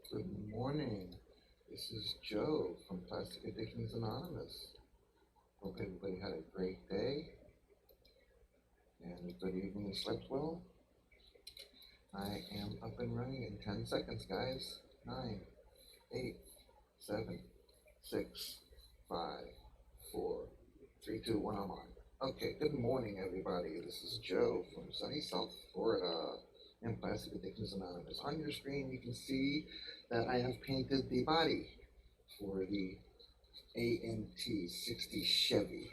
Good morning. This is Joe from Plastic Addictions Anonymous. Hope everybody had a great day and a good evening and slept well. I am up and running in 10 seconds, guys. 9, 8, 7, 6, 5, 4, 3, 2, 1, I'm on. Okay, good morning, everybody. This is Joe from sunny South Florida and Plastic Addictions Anonymous. On your screen, you can see that I have painted the body for the AMT 60 Chevy.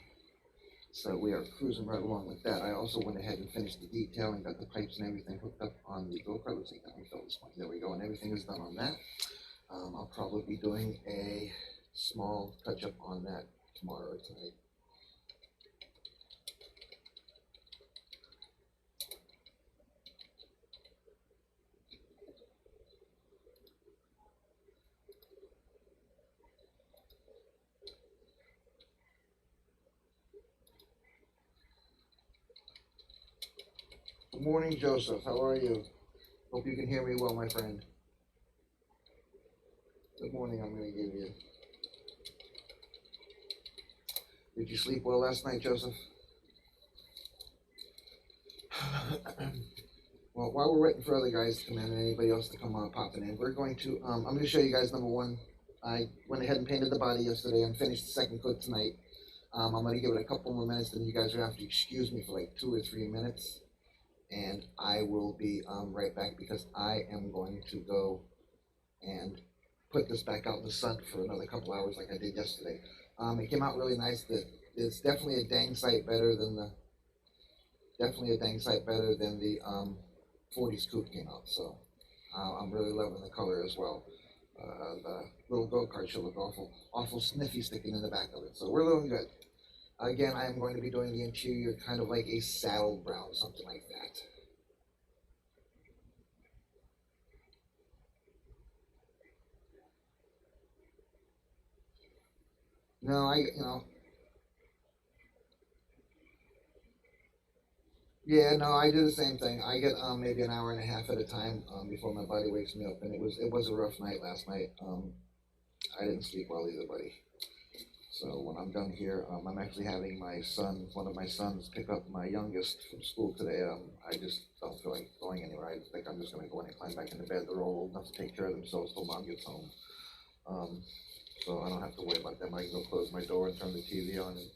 So we are cruising right along with that. I also went ahead and finished the detailing, got the pipes and everything hooked up on the go-kart. Let's see, that one fell this one. There we go, and everything is done on that. I'll probably be doing a small touch-up on that tomorrow or tonight. Good morning, Joseph. How are you? Hope you can hear me well, my friend. Good morning, I'm going to give you. Did you sleep well last night, Joseph? Well, while we're waiting for other guys to come in and anybody else to come on popping in, we're going to, I'm going to show you guys number one. I went ahead and painted the body yesterday and finished the second coat tonight. I'm going to give it a couple more minutes, then you guys are going to have to excuse me for like 2 or 3 minutes. And I will be right back because I am going to go and put this back out in the sun for another couple hours like I did yesterday. It came out really nice. It's definitely a dang sight better than the 40s coupe came out. So I'm really loving the color as well. The little go-kart should look awful sniffy sticking in the back of it. So we're doing good. Again, I am going to be doing the interior kind of like a saddle brown, something like that. No, yeah, no, I do the same thing. I get maybe an hour and a half at a time before my body wakes me up, and it was a rough night last night. I didn't sleep well either, buddy. So when I'm done here, I'm actually having one of my sons, pick up my youngest from school today. I just don't feel like going anywhere. I think I'm just going to go in and climb back into bed. They're all old enough to take care of themselves till mom gets home. Um, so I don't have to worry about them. I can go close my door and turn the TV on and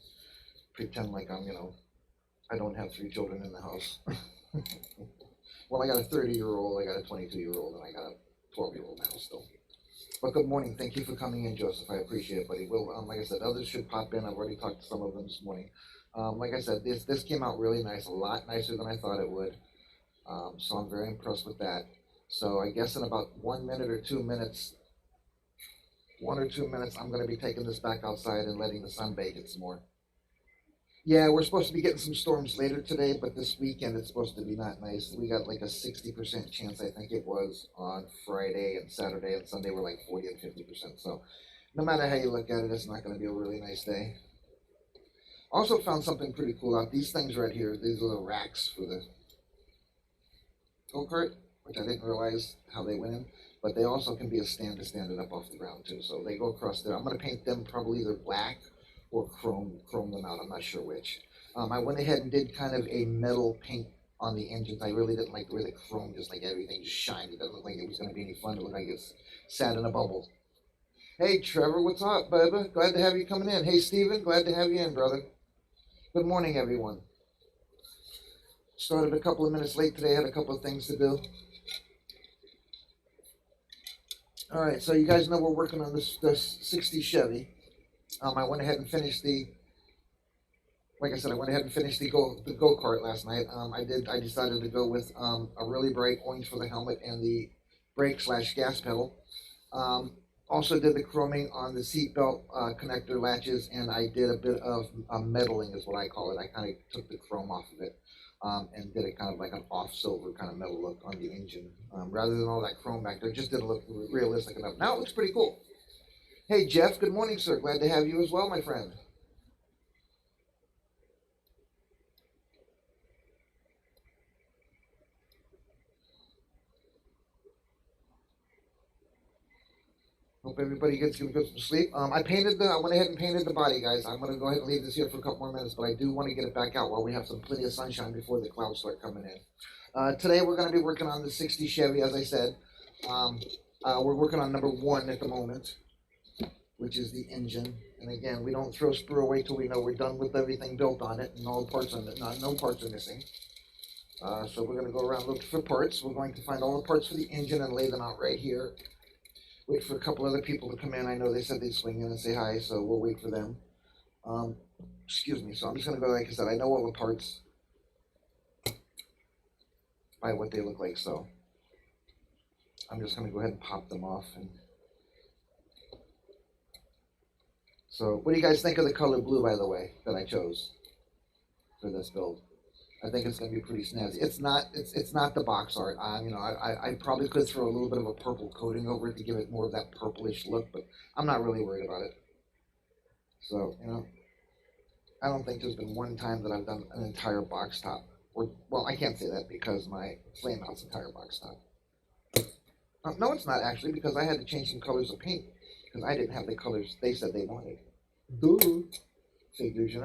pretend like I don't have 3 children in the house. Well, I got a 30-year-old, I got a 22-year-old, and I got a 12-year-old now still. But good morning. Thank you for coming in, Joseph. I appreciate it, buddy. Like I said, others should pop in. I've already talked to some of them this morning. Like I said, this came out really nice, a lot nicer than I thought it would. So I'm very impressed with that. So I guess in about 1 minute or 2 minutes, 1 or 2 minutes, I'm going to be taking this back outside and letting the sun bake it some more. Yeah, we're supposed to be getting some storms later today, but this weekend it's supposed to be not nice. We got like a 60% chance, I think it was, on Friday and Saturday, and Sunday were like 40 and 50%. So no matter how you look at it, it's not going to be a really nice day. Also found something pretty cool out. These things right here, these are the racks for the go-kart, which I didn't realize how they went in. But they also can be a stand to stand it up off the ground too. So they go across there. I'm going to paint them probably either black or chrome them out. I'm not sure which. I went ahead and did kind of a metal paint on the engines. I really didn't like the way the chrome just like everything just shined. It doesn't look like it was going to be any fun. It looked like it's sat in a bubble. Hey Trevor, what's up, Bubba? Glad to have you coming in. Hey Steven, glad to have you in, brother. Good morning, everyone. Started a couple of minutes late today. Had a couple of things to do. All right, so you guys know we're working on this 60 Chevy. I went ahead and finished like I said, I went ahead and finished the go-kart last night. I decided to go with a really bright orange for the helmet and the brake/gas pedal. Also did the chroming on the seatbelt connector latches, and I did a bit of metaling, is what I call it. I kind of took the chrome off of it and did it kind of like an off silver kind of metal look on the engine, rather than all that chrome back there. Just didn't look realistic enough. Now it looks pretty cool. Hey Jeff, good morning, sir. Glad to have you as well, my friend. Hope everybody gets some good sleep. I went ahead and painted the body, guys. I'm gonna go ahead and leave this here for a couple more minutes, but I do want to get it back out while we have some plenty of sunshine before the clouds start coming in. Today we're gonna be working on the 60 Chevy, as I said. We're working on number 1 at the moment, which is the engine. And again, we don't throw sprue away till we know we're done with everything built on it and all the parts on it. No parts are missing. So we're gonna go around looking for parts. We're going to find all the parts for the engine and lay them out right here. Wait for a couple other people to come in. I know they said they'd swing in and say hi, so we'll wait for them. Excuse me. So I'm just gonna go, like I said, I know all the parts by what they look like, so I'm just gonna go ahead and pop them off. And so, what do you guys think of the color blue, by the way, that I chose for this build? I think it's going to be pretty snazzy. It's not the box art. I probably could throw a little bit of a purple coating over it to give it more of that purplish look, but I'm not really worried about it. So, I don't think there's been one time that I've done an entire box top. Well, I can't say that because my flame out's entire box top. No, it's not actually, because I had to change some colors of paint because I didn't have the colors they said they wanted. Duh. Figures,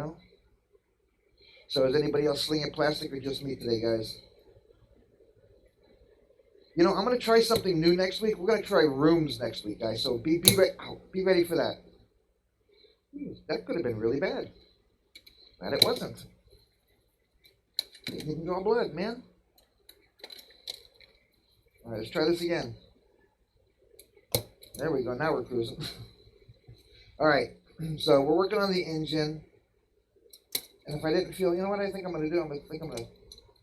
So is anybody else slinging plastic or just me today, guys? I'm going to try something new next week. We're going to try rooms next week, guys. So be ready for that. That could have been really bad. But it wasn't. Didn't even draw blood, man. All right, let's try this again. There we go. Now we're cruising. All right. So we're working on the engine. And if I didn't feel, what I think I'm going to do?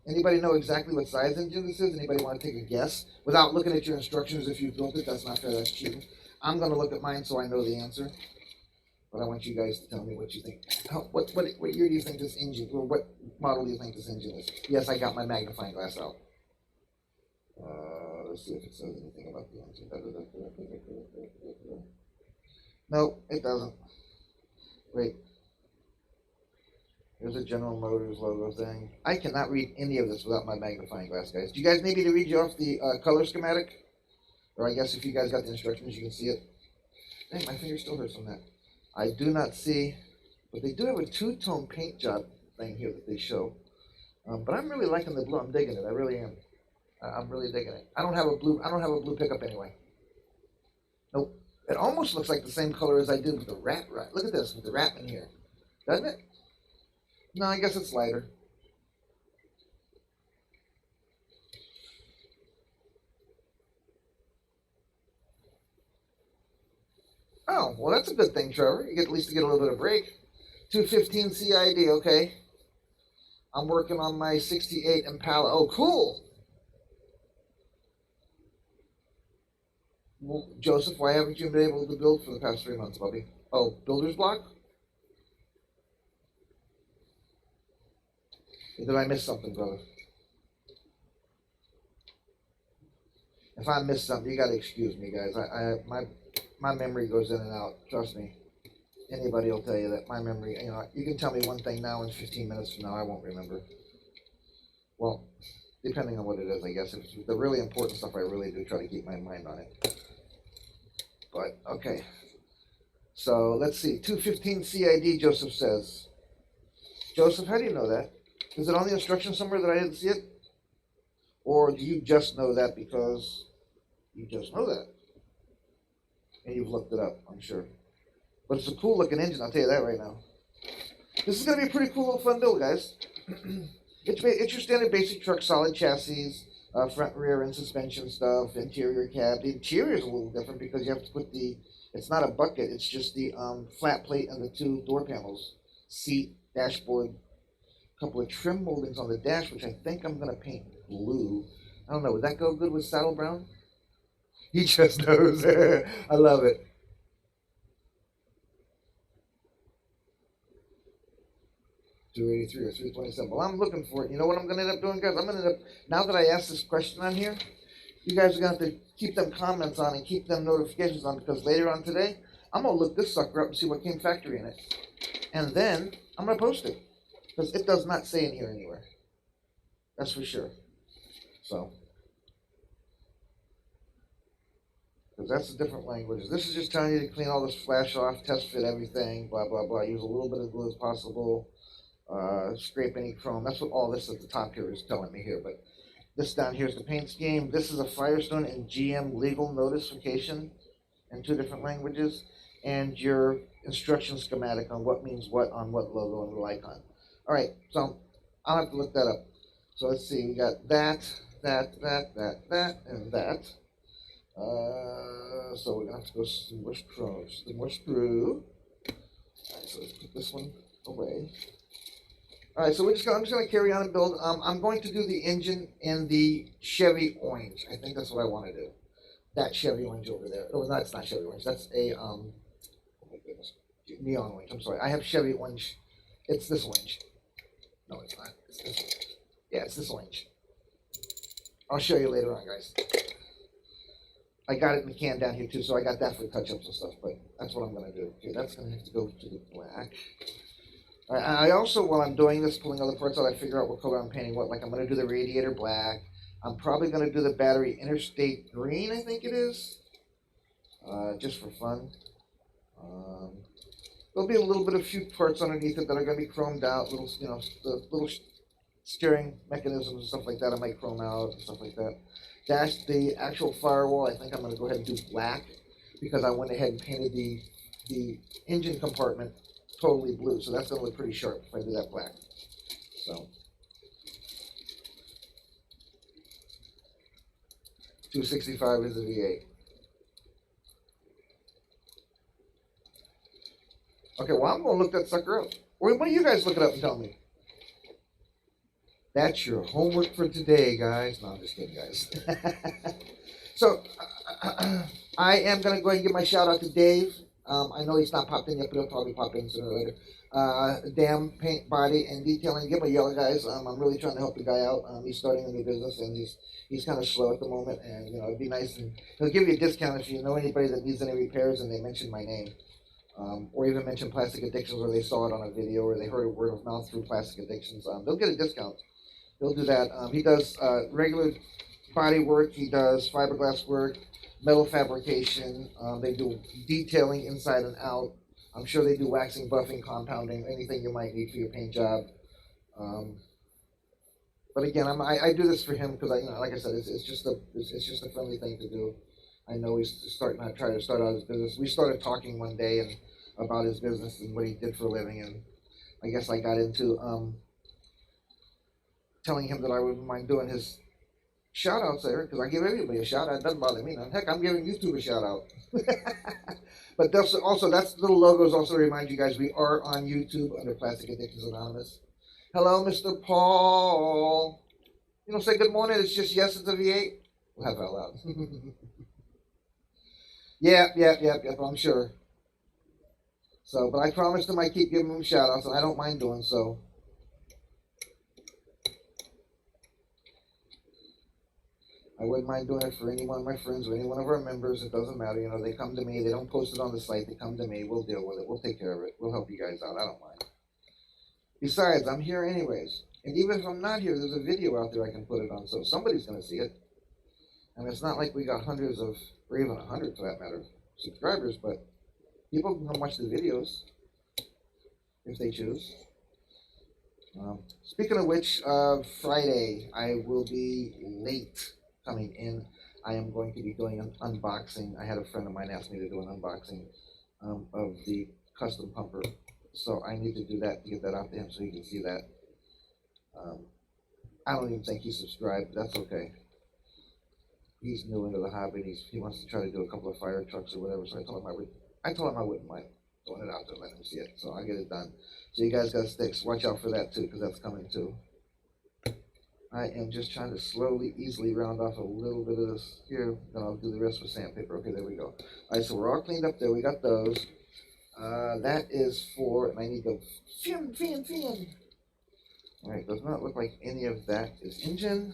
Anybody know exactly what size engine this is? Anybody want to take a guess? Without looking at your instructions, if you built it, that's not fair, that's cheating. I'm going to look at mine so I know the answer. But I want you guys to tell me what you think. What year do you think this engine, or what model do you think this engine is? Yes, I got my magnifying glass out. Let's see if it says anything about the engine. No, it doesn't. Wait. There's a General Motors logo thing. I cannot read any of this without my magnifying glass, guys. Do you guys need me to read you off the color schematic? Or I guess if you guys got the instructions, you can see it. Dang, my finger still hurts from that. I do not see, but they do have a two-tone paint job thing here that they show. But I'm really liking the blue. I'm digging it. I really am. I'm really digging it. I don't have a blue pickup anyway. Nope. It almost looks like the same color as I did with the rat. Look at this with the rat in here, doesn't it? No, I guess it's lighter. Oh, well, that's a good thing, Trevor. You get at least to get a little bit of break. 215 CID, okay. I'm working on my 68 Impala. Oh, cool. Well, Joseph, why haven't you been able to build for the past 3 months, Bubby? Oh, builder's block? Did I miss something, brother? If I missed something, you got to excuse me, guys. My memory goes in and out. Trust me. Anybody will tell you that my memory, you can tell me one thing now and 15 minutes from now, I won't remember. Well, depending on what it is, I guess. If it's the really important stuff, I really do try to keep my mind on it. But, okay. So, let's see. 215 CID, Joseph says. Joseph, how do you know that? Is it on the instruction somewhere that I didn't see it? Or do you just know that because you just know that? And you've looked it up, I'm sure. But it's a cool looking engine, I'll tell you that right now. This is going to be a pretty cool little fun build, guys. It's your standard basic truck, solid chassis, front, rear, and suspension stuff, interior cab. The interior is a little different because you have to put it's not a bucket, it's just the flat plate and the 2 door panels, seat, dashboard, a couple of trim moldings on the dash, which I think I'm going to paint blue. I don't know, would that go good with saddle brown? He just knows. I love it. $283 or $327. Well, I'm looking for it. You know what I'm going to end up doing, guys? I'm going to end up, now that I asked this question on here, you guys are going to have to keep them comments on and keep them notifications on, because later on today, I'm going to look this sucker up and see what came factory in it. And then I'm going to post it, because it does not say in here anywhere. That's for sure. So, because that's a different language. This is just telling you to clean all this flash off, test fit everything, blah, blah, blah. Use a little bit of glue as possible. Scrape any chrome. That's what all this at the top here is telling me here. But this down here is the paint scheme. This is a Firestone and GM legal notification in 2 different languages, and your instruction schematic on what means what on what logo and the icon. All right, so I'll have to look that up. So let's see, we got that, and that. So we're gonna have to go some more screw. All right, so let's put this one away. All right, so I'm just gonna carry on and build. I'm going to do the engine in the Chevy orange. I think that's what I want to do. That Chevy orange over there. Oh, no, it's not Chevy orange. That's a oh my goodness, neon orange. I'm sorry. I have Chevy orange. It's this orange. No, it's not. It's this orange. Yeah, it's this orange. I'll show you later on, guys. I got it in the can down here too, so I got that for touch-ups and stuff. But that's what I'm gonna do. Okay, that's gonna have to go to the black. I also, while I'm doing this, pulling other parts out, I figure out what color I'm painting what. Like I'm going to do the radiator black. I'm probably going to do the battery interstate green, I think it is, just for fun. There'll be a little bit of few parts underneath it that are going to be chromed out. Little, you know, the little steering mechanisms and stuff like that I might chrome out and stuff like that. The actual firewall, I think I'm going to go ahead and do black because I went ahead and painted the engine compartment totally blue, so that's going to look pretty sharp if I do that black. So 265 is a V8. Okay, well I'm going to look that sucker up. Or what do you guys look it up and tell me? That's your homework for today, guys. No, I'm just kidding, guys. So I am going to go ahead and give my shout out to Dave. I know he's not popped in yet, but he'll probably pop in sooner or later. Damn Paint, Body, and Detailing. Give him a yellow, guys. I'm really trying to help the guy out. He's starting a new business, and he's kind of slow at the moment. And you know, it'd be nice, and he'll give you a discount if you know anybody that needs any repairs and they mention my name, or even mention Plastic Addictions, or they saw it on a video, or they heard a word of mouth through Plastic Addictions. They'll get a discount. He'll do that. He does regular body work. He does fiberglass work, metal fabrication. They do detailing inside and out. I'm sure they do waxing, buffing, compounding, anything you might need for your paint job. But again, I do this for him because like I said, it's just a friendly thing to do. I know he's trying to start out his business. We started talking one day and about his business and what he did for a living, and I guess I got into telling him that I wouldn't mind doing his shout outs there, because I give everybody a shout out. It doesn't bother me. Heck, I'm giving YouTube a shout out. But that's little logos also remind you guys we are on YouTube under Plastic Addictions Anonymous. Hello, Mr. Paul. You know, say good morning. It's just yes, it's a V8. Laugh out loud. Yep, I'm sure. So, but I promised him I'd keep giving him shout outs, and I don't mind doing so. I wouldn't mind doing it for any one of my friends or any one of our members. It doesn't matter. You know, they come to me. They don't post it on the site. They come to me. We'll deal with it. We'll take care of it. We'll help you guys out. I don't mind. Besides, I'm here anyways. And even if I'm not here, there's a video out there I can put it on. So somebody's going to see it. And it's not like we got hundreds of, or even 100 for that matter, subscribers. But people can come watch the videos if they choose. Speaking of which, Friday, I will be late coming in. I am going to be doing an unboxing. I had a friend of mine ask me to do an unboxing of the custom pumper, so I need to do that to get that out to him so he can see that. I don't even think he's subscribed. That's okay. He's new into the hobby. And he wants to try to do a couple of fire trucks or whatever. So I told him I wouldn't mind throwing it out there, let him see it. So I'll get it done. So you guys got sticks. Watch out for that too, because that's coming too. I am just trying to slowly, easily round off a little bit of this here. Then I'll do the rest with sandpaper. Okay, there we go. All right, so we're all cleaned up there. We got those. That is for, and I need to fin. All right, does not look like any of that is engine.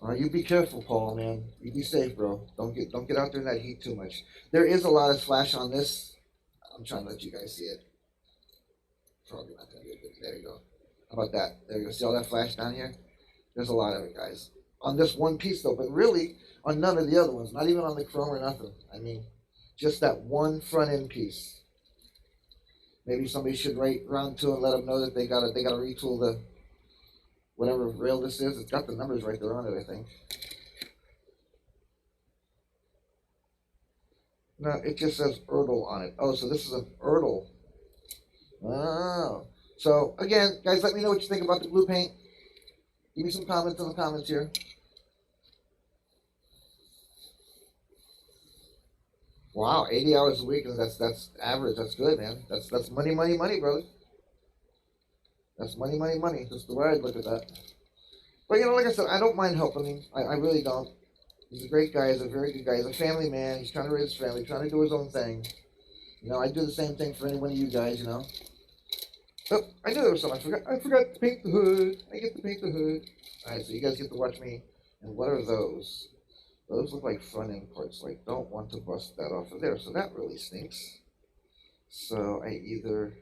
All right, you be careful, Paul, man. You be safe, bro. Don't get out there in that heat too much. There is a lot of flash on this. I'm trying to let you guys see it. Probably not gonna get good. There you go. How about that? There you go. See all that flash down here? There's a lot of it, guys. on this one piece though, but really on none of the other ones, not even on the chrome or nothing. I mean, just that one front end piece. Maybe somebody should write round two and let them know that they gotta retool the whatever rail this is. It's got the numbers right there on it, I think. No, it just says Erdl on it. Oh, so this is an Erdl. Oh. So, again, guys, let me know what you think about the blue paint. Give me some comments in the comments here. Wow, 80 hours a week, and that's average. That's good, man. That's money, money, money, brother. That's money, money, money. That's the way I'd look at that. But, you know, like I said, I don't mind helping him. I really don't. He's a great guy. He's a very good guy. He's a family man. He's trying to raise his family, trying to do his own thing. You know, I do the same thing for any one of you guys, you know. Oh, I knew there was something. I forgot to paint the hood. I get to paint the hood. All right, so you guys get to watch me. And what are those? Those look like front end parts. So I don't want to bust that off of there. So that really stinks. So I either...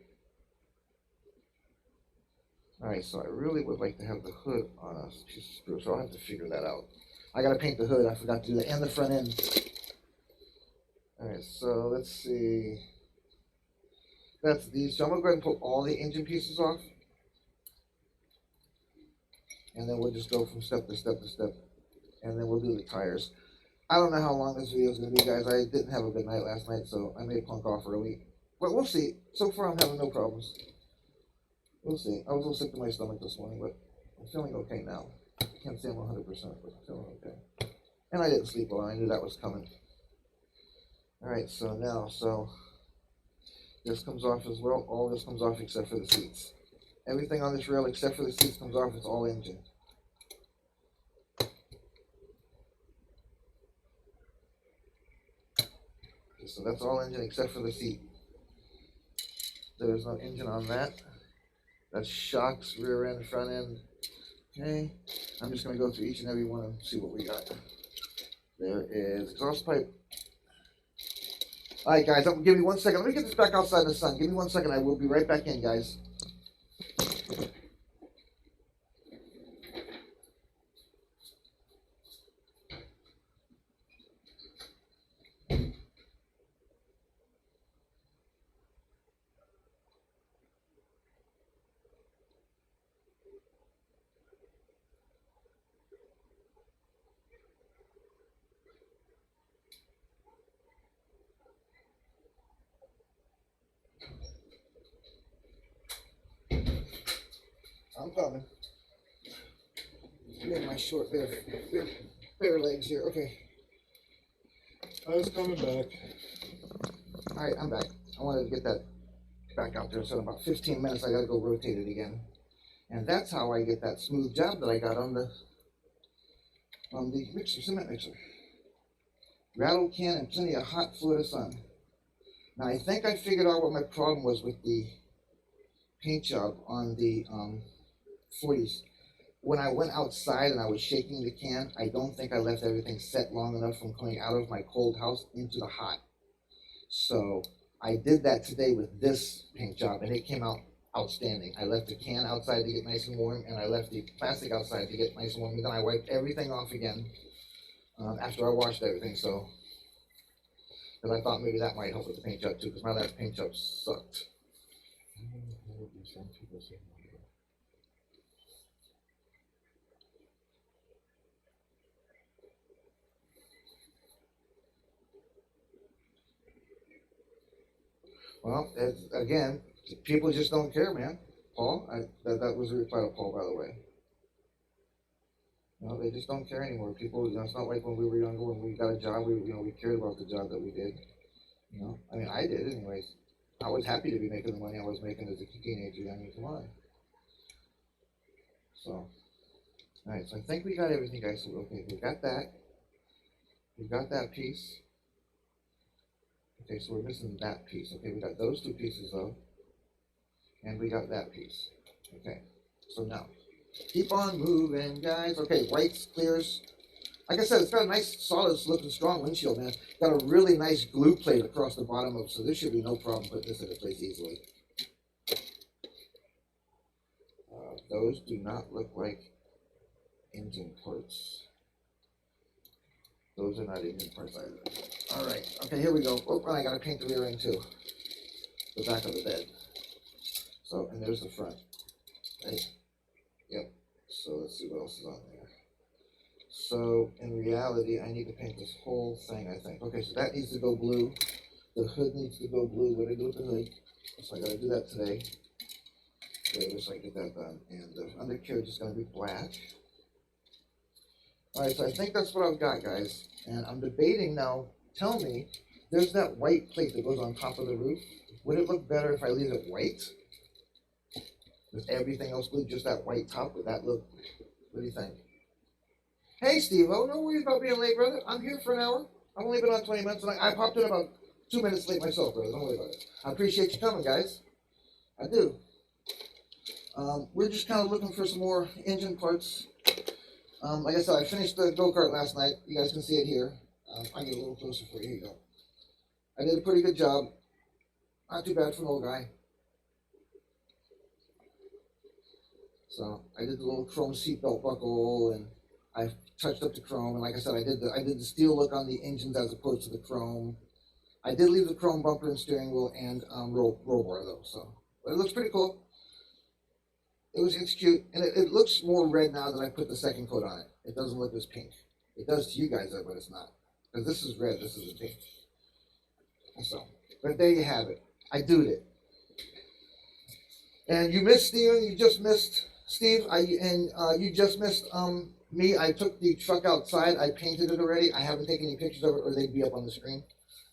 All right, so I really would like to have the hood on a piece of screw. So I'll have to figure that out. I got to paint the hood. I forgot to do that. And the front end. All right, so let's see. That's these. So I'm going to go ahead and pull all the engine pieces off. And then we'll just go from step to step to step. And then we'll do the tires. I don't know how long this video is going to be, guys. I didn't have a good night last night, so I may plunk off early. But we'll see. So far, I'm having no problems. We'll see. I was a little sick to my stomach this morning, but I'm feeling okay now. I can't say I'm 100%, but I'm feeling okay. And I didn't sleep well. I knew that was coming. All right, so now, this comes off as well. All this comes off except for the seats. Everything on this rail except for the seats comes off. It's all engine. Okay, so that's all engine except for the seat. There's no engine on that. That's shocks, rear end, front end. Okay, I'm just going to go through each and every one and see what we got. There is exhaust pipe. All right, guys, give me 1 second. Let me get this back outside in the sun. Give me 1 second. I will be right back in, guys. I'm coming. Get my short bare legs here. Okay. I was coming back. All right, I'm back. I wanted to get that back out there. So in about 15 minutes, I got to go rotate it again. And that's how I get that smooth job that I got on the mixer, cement mixer. Rattle can and plenty of hot Florida sun. Now I think I figured out what my problem was with the paint job on the 40s. When I went outside and I was shaking the can, I don't think I left everything set long enough from coming out of my cold house into the hot. So I did that today with this paint job and it came out outstanding. I left the can outside to get nice and warm and I left the plastic outside to get nice and warm. And then I wiped everything off again after I washed everything. So, because I thought maybe that might help with the paint job too, because my last paint job sucked. Well, again, people just don't care, man. Paul, that was a reply to Paul, by the way. You know, they just don't care anymore. People, you know, it's not like when we were younger, when we got a job, we cared about the job that we did. You know, I mean, I did anyways. I was happy to be making the money I was making as a teenager. I mean, come on. So, all right, so I think we got everything, guys. So, okay, we got that. We got that piece. Okay, so we're missing that piece. Okay, we got those two pieces though. And we got that piece. Okay, so now, keep on moving, guys. Okay, whites, clears. Like I said, it's got a nice, solid looking, strong windshield, man. Got a really nice glue plate across the bottom of it, so there should be no problem putting this into place easily. Those do not look like engine parts. Those are not engine parts either. All right, okay, here we go. Oh, and I gotta paint the rear end too. The back of the bed. So, and there's the front. Right? Yep. So let's see what else is on there. So in reality, I need to paint this whole thing, I think. Okay, so that needs to go blue. The hood needs to go blue. What do I do with the hood? So I gotta do that today. Okay, so I get that done. And the undercarriage is gonna be black. All right, so I think that's what I've got, guys. And I'm debating now. Tell me, there's that white plate that goes on top of the roof. Would it look better if I leave it white? With everything else blue, just that white top? Would that look? What do you think? Hey, Steve-O, no worries about being late, brother. I'm here for an hour. I've only been on 20 minutes, and I popped in about 2 minutes late myself, brother. Don't worry about it. I appreciate you coming, guys. I do. We're just kind of looking for some more engine parts. Like I said, I finished the go-kart last night. You guys can see it here. I'll get a little closer for you. Here you go. I did a pretty good job. Not too bad for an old guy. So I did the little chrome seatbelt buckle, and I touched up the chrome. And like I said, I did the steel look on the engines as opposed to the chrome. I did leave the chrome bumper and steering wheel and roll bar though. So, but it looks pretty cool. It's cute, and it looks more red now that I put the second coat on it. It doesn't look as pink. It does to you guys though, but it's not. Because this is red, this is pink. So, but there you have it. I doed it. And you missed Steven, you just missed Steve, you just missed me. I took the truck outside, I painted it already. I haven't taken any pictures of it or they'd be up on the screen.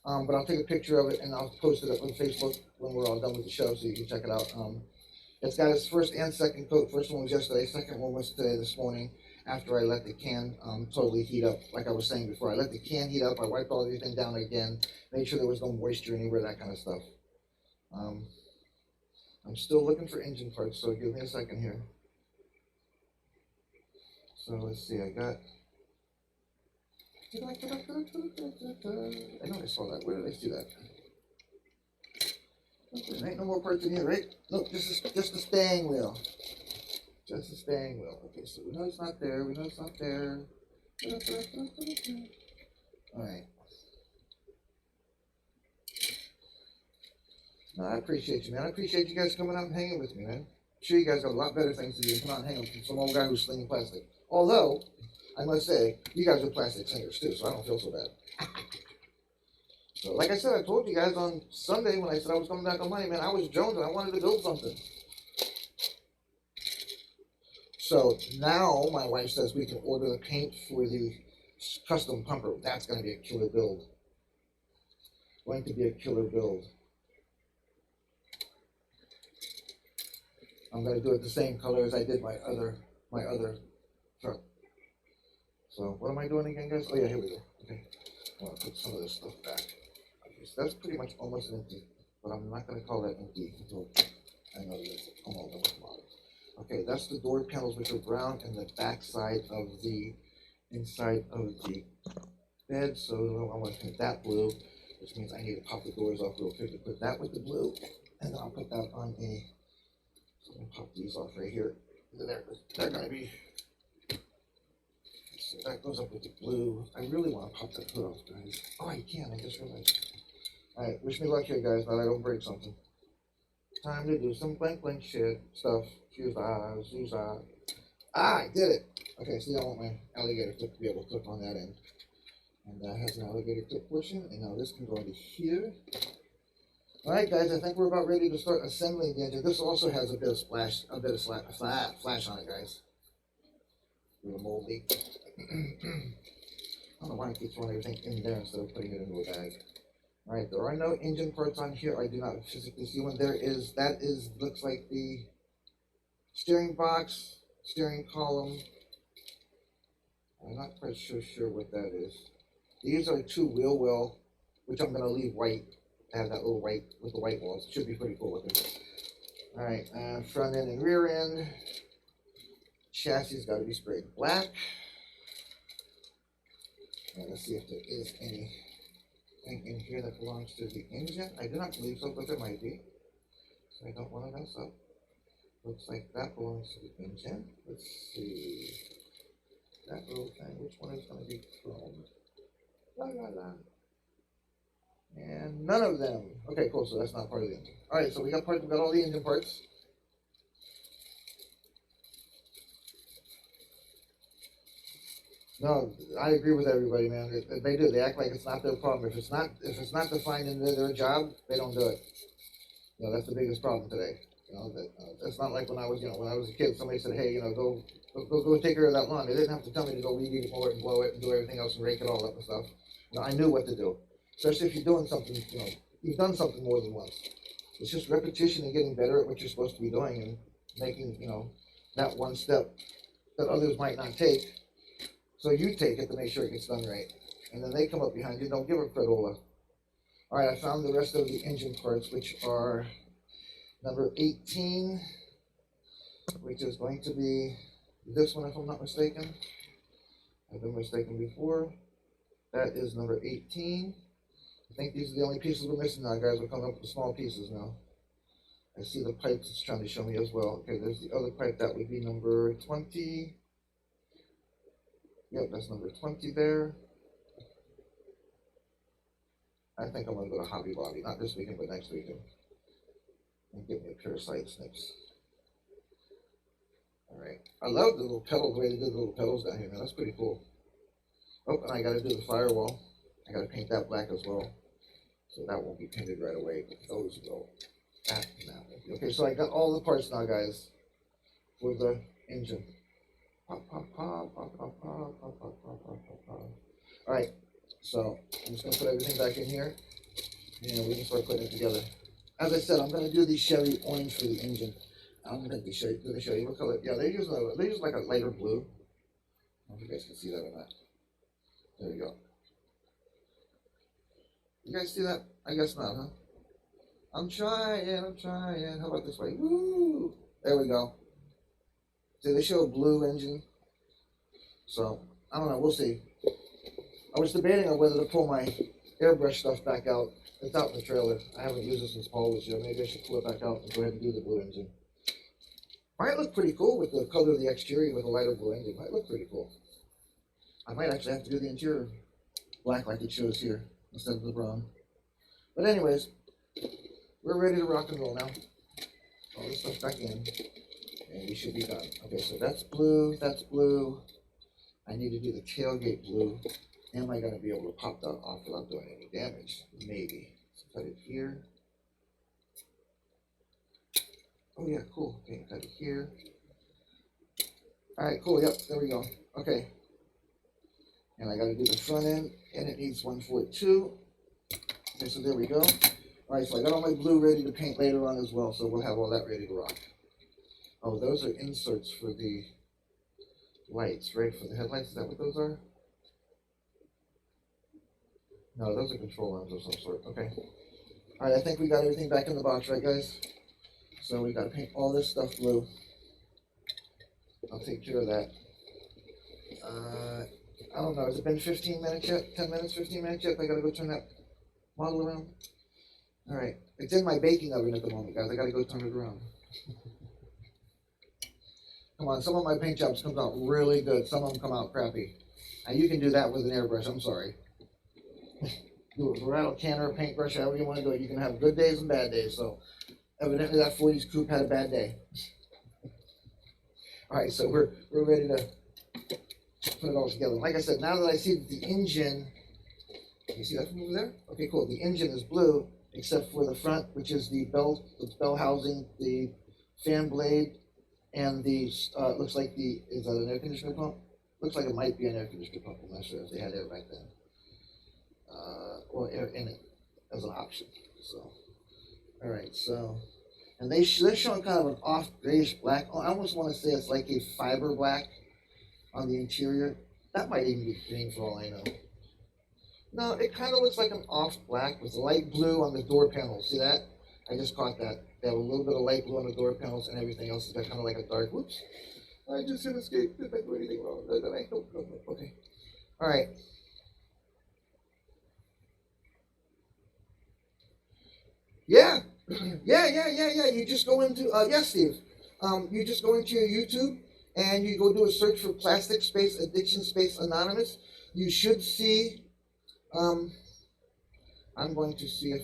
But I'll take a picture of it and I'll post it up on Facebook when we're all done with the show so you can check it out. It's got its first and second coat. First one was yesterday, second one was today, this morning, after I let the can totally heat up. Like I was saying before, I let the can heat up, I wiped all everything down again, made sure there was no moisture anywhere, that kind of stuff. I'm still looking for engine parts, so give me a second here. So let's see, I got... I know I saw that. Where did I see that? There ain't no more parts in here, right? Nope, just the steering wheel. Just the steering wheel. Okay, so we know it's not there. We know it's not there. Alright. No, I appreciate you, man. I appreciate you guys coming out and hanging with me, man. I'm sure you guys got a lot better things to do than come out and hang with some old guy who's slinging plastic. Although, I must say, you guys are plastic slingers too, so I don't feel so bad. So, like I said, I told you guys on Sunday when I said I was coming back on Monday, man, I was jonesing. I wanted to build something. So now my wife says we can order the paint for the custom pumper. That's going to be a killer build. Going to be a killer build. I'm going to do it the same color as I did my other truck. So what am I doing again, guys? Oh yeah, here we go. Okay, I want to put some of this stuff back. Okay, so that's pretty much almost empty, but I'm not going to call that empty until I know this. I'm all done with the model. Okay, that's the door panels, which are brown, and the back side of the inside of the bed. So I want to paint that blue, which means I need to pop the doors off real quick to put that with the blue, and then I'll put that on a. So I'm gonna pop these off right here. They're gonna be. So that goes up with the blue. I really want to pop that hood off, guys. Oh, I can. I just realized. All right, wish me luck here, guys. That I don't break something. Time to do some blank shit stuff. Shoes. I did it. Okay, see, I want my alligator clip to be able to clip on that end. And that has an alligator clip portion. And now this can go into here. All right, guys, I think we're about ready to start assembling the engine. This also has a bit of flash on it, guys. A little moldy. I don't know why I keep throwing everything in there instead of putting it into a bag. All right, there are no engine parts on here. I do not physically see one. Looks like the steering box, steering column. I'm not quite sure what that is. These are two wheel well, which I'm going to leave white. Have that little white with the white walls. Should be pretty cool looking. All right, front end and rear end. Chassis got to be sprayed black. And let's see if there is anything in here that belongs to the engine. I do not believe so, but there might be. So I don't want to mess up. Looks like that belongs to the engine. Let's see. That little thing, which one is going to be chrome? La la la. And none of them. Okay, cool. So that's not part of the engine. All right, so we got all the engine parts. No, I agree with everybody, man. They do. They act like it's not their problem. If it's not defined in their job, they don't do it. You know, that's the biggest problem today. You know, it's not like when I was a kid, somebody said, hey, you know, go take care of that lawn. They didn't have to tell me to go weed eat, mow it, and blow it, and do everything else and rake it all up and stuff. You know, I knew what to do. Especially if you're doing something, you know, you've done something more than once. It's just repetition and getting better at what you're supposed to be doing and making, you know, that one step that others might not take. So you take it to make sure it gets done right. And then they come up behind you, don't give a credola. All right, I found the rest of the engine parts, which are number 18, which is going to be this one, if I'm not mistaken. I've been mistaken before. That is number 18. I think these are the only pieces we're missing now, guys. We're coming up with the small pieces now. I see the pipe it's trying to show me as well. Okay, there's the other pipe. That would be number 20. Yep, that's number 20 there. I think I'm going to go to Hobby Lobby, not this weekend, but next weekend. And get me a pair of side snips. All right. I love the little pedals, the way they did the little pedals down here, man. That's pretty cool. Oh, and I got to do the firewall. I got to paint that black as well. So that won't be painted right away, but those will. That and that will be. Okay, so I got all the parts now, guys, for the engine. Pop, pop, pop, pop, pop, pop, pop, pop, pop, pop, pop. All right, so I'm just gonna put everything back in here, and we can start putting it together. As I said, I'm gonna do the Chevy orange for the engine. I'm gonna show you what color. Yeah, they use like a lighter blue. I don't know if you guys can see that or not. There we go. You guys see that? I guess not, huh? I'm trying. How about this way? Woo! There we go. See, they show a blue engine. So, I don't know. We'll see. I was debating on whether to pull my airbrush stuff back out. It's out in the trailer. I haven't used it since Paul was here. Maybe I should pull it back out and go ahead and do the blue engine. Might look pretty cool with the color of the exterior with a lighter blue engine. Might look pretty cool. I might actually have to do the interior black like it shows here instead of the brown. But anyways, we're ready to rock and roll now. All this stuff back in, and we should be done. Okay, so that's blue, that's blue. I need to do the tailgate blue. Am I going to be able to pop that off without doing any damage? Maybe. Let's cut it here. Oh yeah, cool. Okay, cut it here. All right, cool. Yep, there we go. Okay. And I got to do the front end, and it needs 142. Okay, so there we go. All right, so I got all my blue ready to paint later on as well, so we'll have all that ready to rock. Oh, those are inserts for the lights, right? For the headlights, is that what those are? No, those are control arms of some sort. Okay. All right, I think we got everything back in the box, right, guys? So we got to paint all this stuff blue. I'll take care of that. I don't know. Has it been 15 minutes yet? 10 minutes, 15 minutes yet? I got to go turn that model around. All right. It's in my baking oven at the moment, guys. I got to go turn it around. Come on. Some of my paint jobs come out really good. Some of them come out crappy. And you can do that with an airbrush. I'm sorry. Do it with a rattle can or a paintbrush, however you want to do it. You can have good days and bad days. So evidently that 40s coupe had a bad day. All right, so we're ready to put it all together. Like I said, now that I see that the engine, can you see that from over there? Okay, cool. The engine is blue, except for the front, which is the bell housing, the fan blade, and the looks like is that an air conditioner pump? Looks like it might be an air conditioner pump. I'm not sure if they had air back then, or air in it as an option. So, all right, so. And they're showing kind of an off grayish black. I almost want to say it's like a fiber black on the interior. That might even be green for all I know. No, it kind of looks like an off black with light blue on the door panels. See that? I just caught that. They have a little bit of light blue on the door panels, and everything else is kind of like a dark. Whoops. I just hit escape. Did I do anything wrong? Did I? Nope. Okay. All right. Yeah. Yeah. You just go into, yes, Steve. You just go into your YouTube and you go do a search for Plastic Space Addiction Space Anonymous. You should see I'm going to see if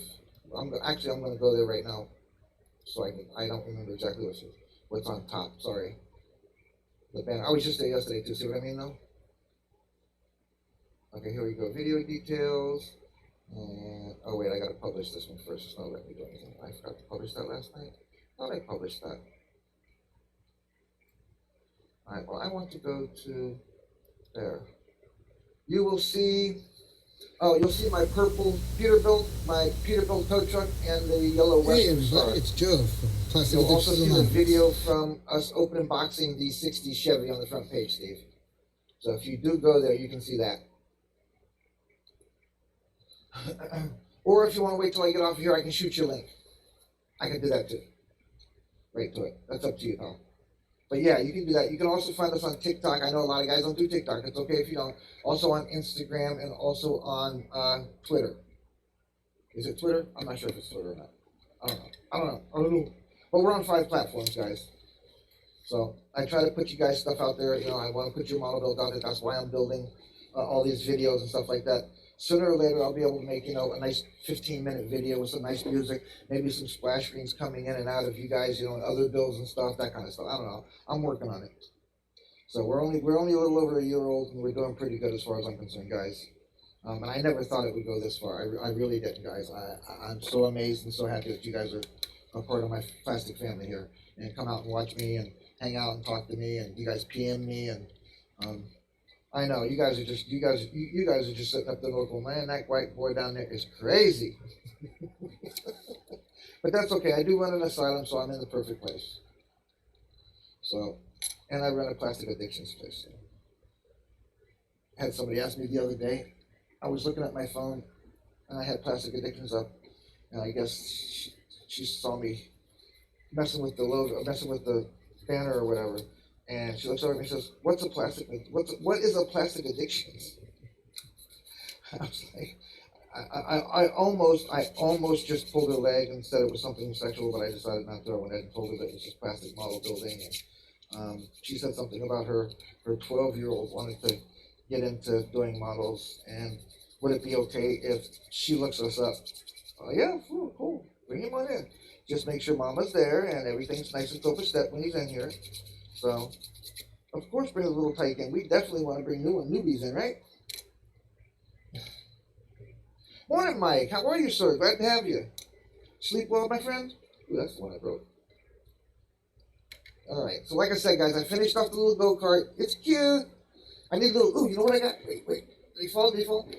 actually I'm going to go there right now, so I don't remember exactly what's on top. Sorry, the banner. I was just there yesterday too. See what I mean though? Okay, here we go. Video details. And oh wait, I got to publish this one first. It's not letting me do anything. I forgot to publish that last night. Thought I published that. All right. Well, I want to go to there. You will see. Oh, you'll see my purple Peterbilt tow truck and the yellow Hey Western Star. everybody, it's Joe from Plastic You'll also Addictions see the Anonymous. video from us open unboxing the 60 Chevy on the front page, Steve. So if you do go there, you can see that. Or if you want to wait till I get off here, I can shoot you a link. I can do that too. Right to it. That's up to you, pal. But yeah, you can do that. You can also find us on TikTok. I know a lot of guys don't do TikTok. It's okay if you don't. Also on Instagram and also on Twitter. Is it Twitter? I'm not sure if it's Twitter or not. I don't know. But we're on 5 platforms, guys. So I try to put you guys stuff out there. You know, I want to put your model build out there. That's why I'm building all these videos and stuff like that. Sooner or later, I'll be able to make, you know, a nice 15-minute video with some nice music, maybe some splash screens coming in and out of you guys, you know, and other builds and stuff, that kind of stuff. I don't know. I'm working on it. So we're only a little over a year old, and we're doing pretty good as far as I'm concerned, guys. And I never thought it would go this far. I really didn't, guys. I'm so amazed and so happy that you guys are a part of my plastic family here and come out and watch me and hang out and talk to me, and you guys PM me, and I know you guys are just sitting up there local, man. That white boy down there is crazy. But that's okay. I do run an asylum, so I'm in the perfect place. So, and I run a plastic addictions place. So. I had somebody ask me the other day. I was looking at my phone, and I had plastic addictions up, and I guess she saw me messing with the logo, messing with the banner or whatever. And she looks over at me and says, what is a plastic addiction? I was like, I almost just pulled her leg and said it was something sexual, but I decided not to. I went ahead and told her that it was just plastic model building. And she said something about her 12-year-old wanted to get into doing models, and would it be okay if she looks us up? Oh yeah, cool. Bring him on in. Just make sure Mama's there and everything's nice and copacetic when he's in here. So, of course, bring a little tyke in. We definitely want to bring newbies in, right? Morning, Mike. How are you, sir? Glad to have you. Sleep well, my friend? Ooh, that's the one I wrote. All right. So, like I said, guys, I finished off the little go-kart. It's cute. I need a little. Ooh, you know what I got? Wait. Did he fall?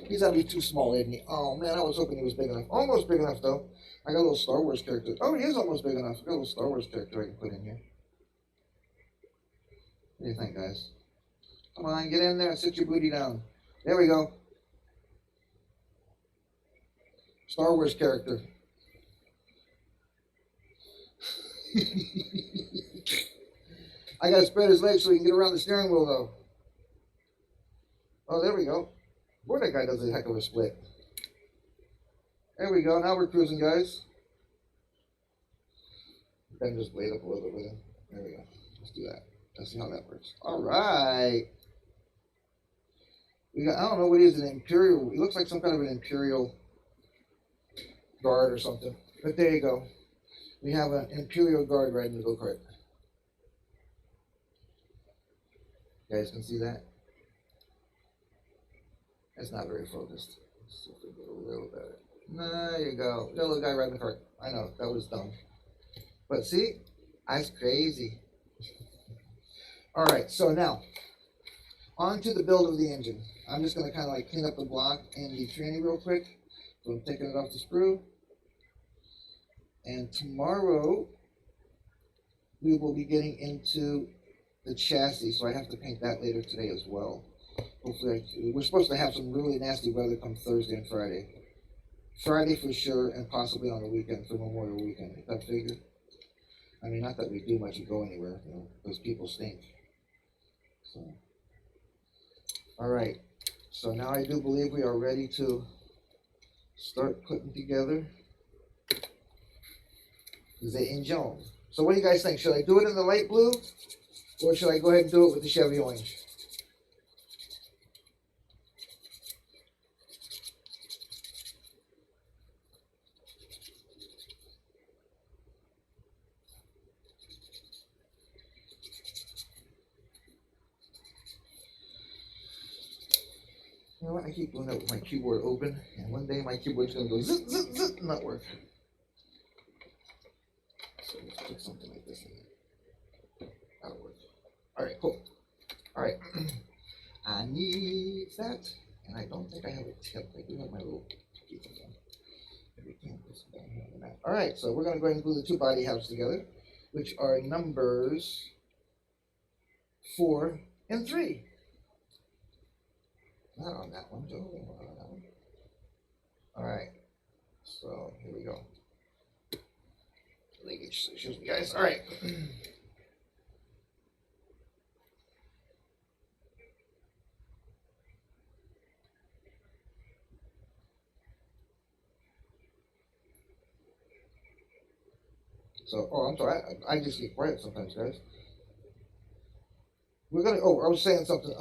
He's gotta be too small, isn't he? Oh man, I was hoping he was big enough. Almost big enough though. I got a little Star Wars character. Oh, he is almost big enough. I got a little Star Wars character I can put in here. What do you think, guys? Come on, get in there and sit your booty down. There we go. Star Wars character. I gotta spread his legs so he can get around the steering wheel though. Oh, there we go. Boy, that guy does a heck of a split. There we go. Now we're cruising, guys. Ben just blade up a little bit with him. There we go. Let's do that. Let's see how that works. All right. We got, I don't know what it is, an Imperial. It looks like some kind of an Imperial guard or something. But there you go. We have an Imperial guard riding the go-kart. You guys can see that? It's not very focused. Let's see if we get a little better. There you go. Got a little guy riding the cart. I know, that was dumb. But see, that's crazy. All right, so now, on to the build of the engine. I'm just going to kind of like clean up the block and the tranny real quick. So I'm taking it off the sprue. And tomorrow, we will be getting into the chassis. So I have to paint that later today as well. Hopefully, we're supposed to have some really nasty weather come Thursday and Friday. Friday for sure, and possibly on the weekend for Memorial Weekend. If that figure. I mean, not that we do much or go anywhere, you know, because people stink. So, all right. So now I do believe we are ready to start putting together the engine. So what do you guys think? Should I do it in the light blue, or should I go ahead and do it with the Chevy orange? You know what? I keep doing that with my keyboard open, and one day my keyboard's gonna go zit, zit, zit, and not work. So let's put something like this in there. That'll work. All right, cool. All right. I need that, and I don't think I have a tip. I do have my little key thing on. We can put some down here on the map. All right, so we're gonna go ahead and glue the two body halves together, which are numbers 4 and 3. Not on that one, Joe. Not on that one. All right. So here we go. Linkage. Excuse me, guys. All right. So, I'm sorry. I just get quiet sometimes, guys. We're gonna. Oh, I was saying something.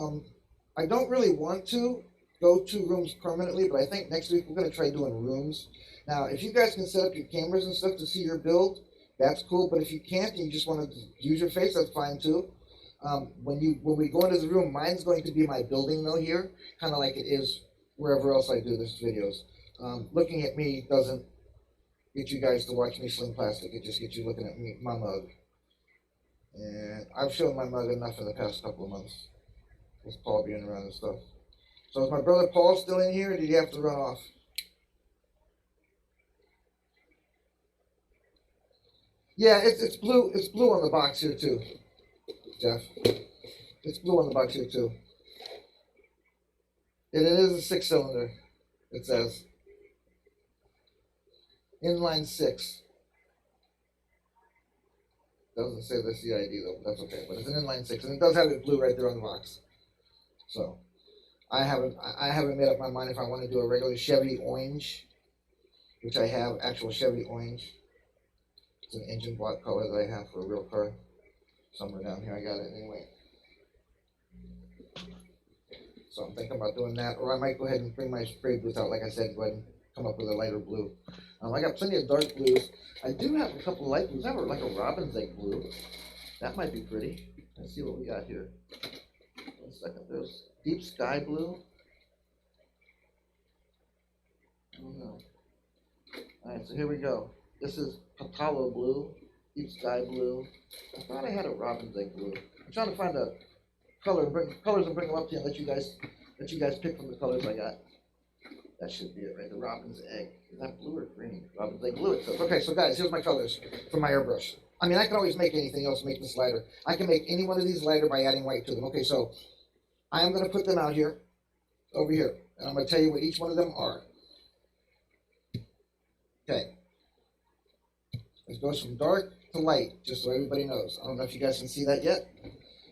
I don't really want to go to rooms permanently, but I think next week we're gonna try doing rooms. Now, if you guys can set up your cameras and stuff to see your build, that's cool. But if you can't and you just want to use your face, that's fine too. When we go into the room, mine's going to be my building though here, kind of like it is wherever else I do this videos. Looking at me doesn't get you guys to watch me sling plastic. It just gets you looking at me, my mug. And I've shown my mug enough in the past couple of months with Paul being around and stuff. So is my brother Paul still in here, or did he have to run off? Yeah, it's blue. It's blue on the box here too, Jeff. It's blue on the box here too. It is a 6-cylinder. It says inline 6. Doesn't say the CID though. That's okay, but it's an inline 6, and it does have it blue right there on the box. So I haven't made up my mind if I want to do a regular Chevy orange, which I have actual Chevy orange. It's an engine block color that I have for a real car. Somewhere down here, I got it anyway. So I'm thinking about doing that, or I might go ahead and bring my spray booth out, like I said, go ahead and come up with a lighter blue. I got plenty of dark blues. I do have a couple of light blues. I have like a robin's egg blue. That might be pretty. Let's see what we got here. 1 second. There's deep sky blue. I don't know. All right, so here we go. This is Patalo blue, deep sky blue. I thought I had a robin's egg blue. I'm trying to find a color, colors, and bring them up to you and let you guys pick from the colors I got. That should be it, right? The robin's egg. Is that blue or green? Robin's egg blue, it says. Okay, so guys, here's my colors for my airbrush. I mean, I can always make anything else, make this lighter. I can make any one of these lighter by adding white to them. Okay, so I am going to put them out here, over here, and I'm going to tell you what each one of them are. Okay. It goes from dark to light, just so everybody knows. I don't know if you guys can see that yet,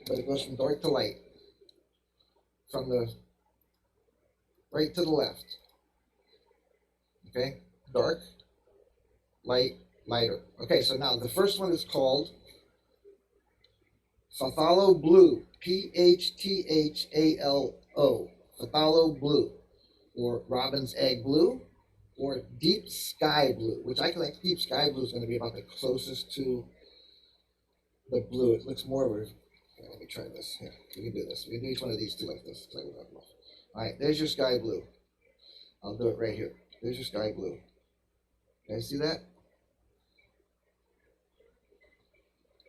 but it goes from dark to light. From the right to the left. Okay, dark, light, lighter. Okay, so now the first one is called Phthalo Blue, P-H-T-H-A-L-O, Phthalo Blue, or Robin's Egg Blue, or Deep Sky Blue, which I think Deep Sky Blue is going to be about the closest to the blue. It looks more of a, here, let me try this. Here, we can do this. We can do each one of these two like this. All right, there's your sky blue. I'll do it right here. There's your sky blue. You guys see that?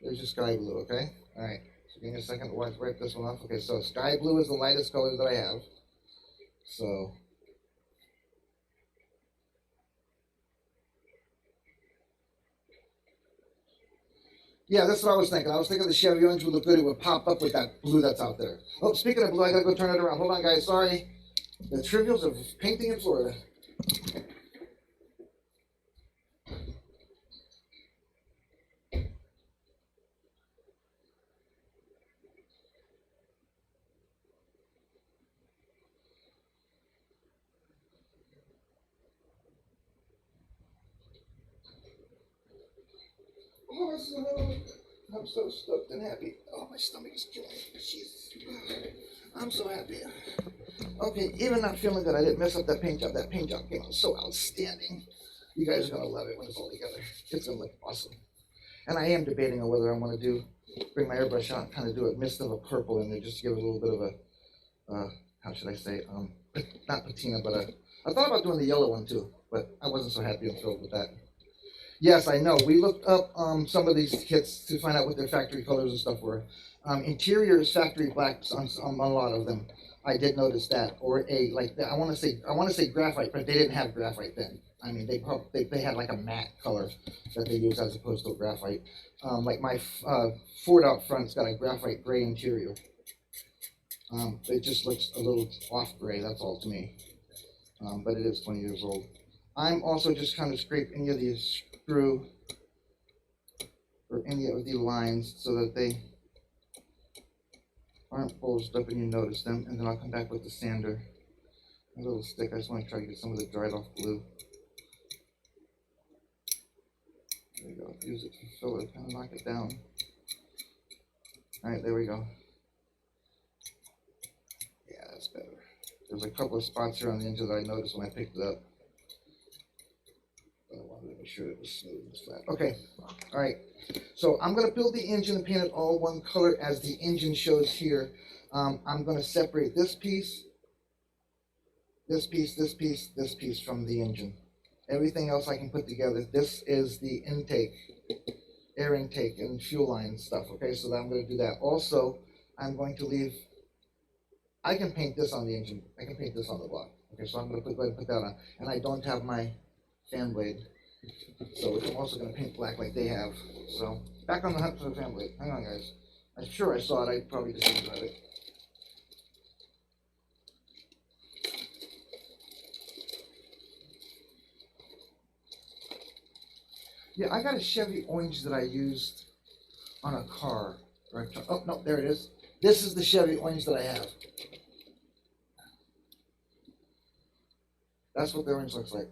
There's your sky blue, okay? All right, so give me a second to wipe this one off. Okay, so sky blue is the lightest color that I have. So yeah, that's what I was thinking. I was thinking the Chevy orange would look good. It would pop up with that blue that's out there. Oh, speaking of blue, I gotta go turn it around. Hold on, guys. Sorry. The trivials of painting in Florida. Awesome. I'm so stoked and happy. Oh, my stomach is killing me. Jesus. I'm so happy. Okay, even not feeling good, I didn't mess up that paint job. That paint job came out so outstanding. You guys are going to love it when it's all together. It's going to look awesome. And I am debating on whether I want to bring my airbrush out and kind of do a mist of a purple in there just to give it a little bit of a, how should I say, not patina, but I thought about doing the yellow one too, but I wasn't so happy and thrilled with that. Yes, I know. We looked up some of these kits to find out what their factory colors and stuff were. Interior is factory black on a lot of them. I did notice that, or I want to say graphite, but they didn't have graphite then. I mean, they had like a matte color that they use as opposed to graphite. Like my Ford out front's got a graphite gray interior. It just looks a little off gray. That's all to me. But it is 20 years old. I'm also just kind of scrape any of these screw or any of the lines so that they aren't bulged up and you notice them, and then I'll come back with the sander. A little stick. I just want to try to get some of the dried off glue. There we go. Use it to fill it, kind of knock it down. Alright, there we go. Yeah, that's better. There's a couple of spots here on the engine that I noticed when I picked it up. I wanted to make sure it was smooth and flat. Okay, all right. So I'm going to build the engine and paint it all one color as the engine shows here. I'm going to separate this piece from the engine. Everything else I can put together. This is the intake, air intake and fuel line stuff. Okay, so I'm going to do that. Also, I'm going to leave. I can paint this on the engine. I can paint this on the block. Okay, so I'm going to go ahead and put that on. And I don't have my fan blade, so I'm also going to paint black like they have. So back on the hunt for the fan blade. Hang on, guys. I'm sure I saw it. I probably just didn't grab it. Yeah, I got a Chevy orange that I used on a car. Oh no, there it is. This is the Chevy orange that I have. That's what the orange looks like.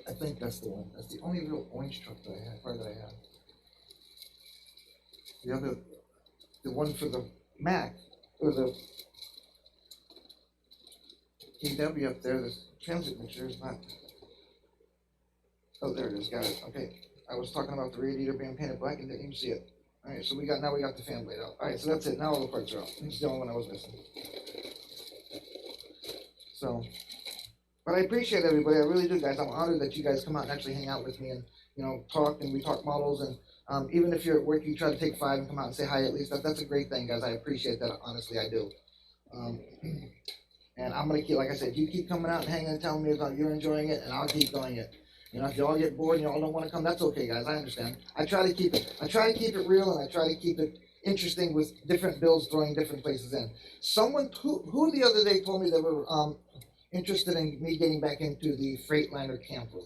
I think that's the one. That's the only real orange truck that I have, car that I have. The other, the one for the Mac, or the KW up there, the transit mixture is not. Oh, there it is. Got it. Okay. I was talking about the radiator being painted black and didn't even see it. All right, so we got the fan blade out. All right, so that's it. Now all the parts are out. This is the only one I was missing. So. But I appreciate everybody. I really do, guys. I'm honored that you guys come out and actually hang out with me and, you know, talk, and we talk models. And even if you're at work, you try to take 5 and come out and say hi at least. That's a great thing, guys. I appreciate that. Honestly, I do. And I'm going to keep, like I said, you keep coming out and hanging and telling me about you're enjoying it, and I'll keep doing it. You know, if y'all get bored and y'all don't want to come, that's okay, guys. I understand. I try to keep it real, and I try to keep it interesting with different builds throwing different places in. Someone who the other day told me they were interested in me getting back into the Freightliner camper.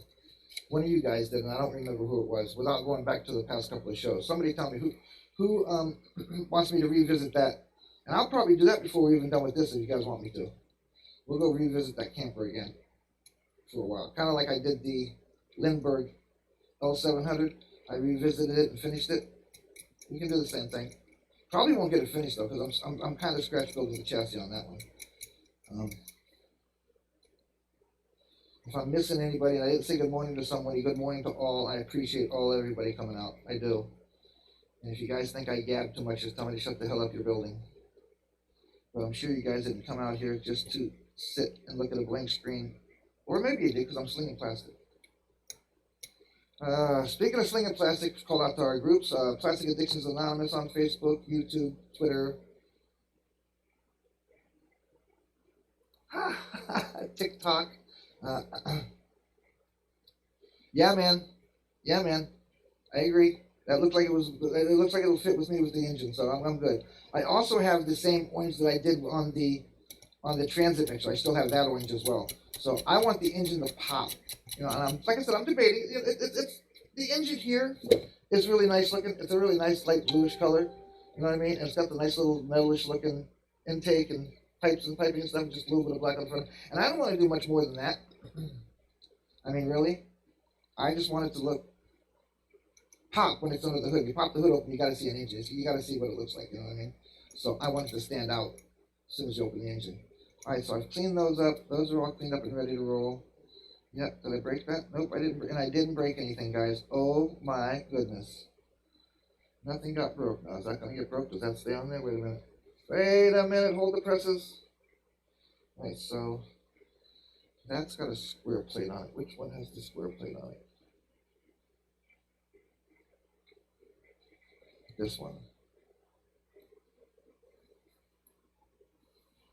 One of you guys did, and I don't remember who it was, without going back to the past couple of shows. Somebody tell me who wants me to revisit that. And I'll probably do that before we're even done with this if you guys want me to. We'll go revisit that camper again for a while. Kind of like I did the Lindbergh L700. I revisited it and finished it. We can do the same thing. Probably won't get it finished though, because I'm kind of scratch building the chassis on that one. If I'm missing anybody, and I didn't say good morning to somebody, good morning to all. I appreciate everybody coming out. I do. And if you guys think I gab too much, just tell me to shut the hell up your building. But I'm sure you guys didn't come out here just to sit and look at a blank screen. Or maybe you did, because I'm slinging plastic. Speaking of slinging plastic, call out to our groups. Plastic Addictions Anonymous on Facebook, YouTube, Twitter. TikTok. Yeah, man. I agree. That looked like it looks like it'll fit with me with the engine, so I'm good. I also have the same orange that I did on the transit mixer. I still have that orange as well. So I want the engine to pop. You know, and like I said, I'm debating. It's the engine here is really nice looking. It's a really nice light bluish color. You know what I mean? And it's got the nice little metalish looking intake and pipes and piping and stuff. Just a little bit of black on the front. And I don't want to do much more than that. I mean, really, I just want it to look pop when it's under the hood. You pop the hood open, you got to see an engine. You got to see what it looks like. You know what I mean? So I want it to stand out as soon as you open the engine. All right, so I've cleaned those up. Those are all cleaned up and ready to roll. Yep. Did I break that? Nope, I didn't. And I didn't break anything, guys. Oh my goodness. Nothing got broke. Now is that going to get broke? Does that stay on there? Wait a minute. Wait a minute, hold the presses. Alright, so that's got a square plate on it. Which one has the square plate on it? This one.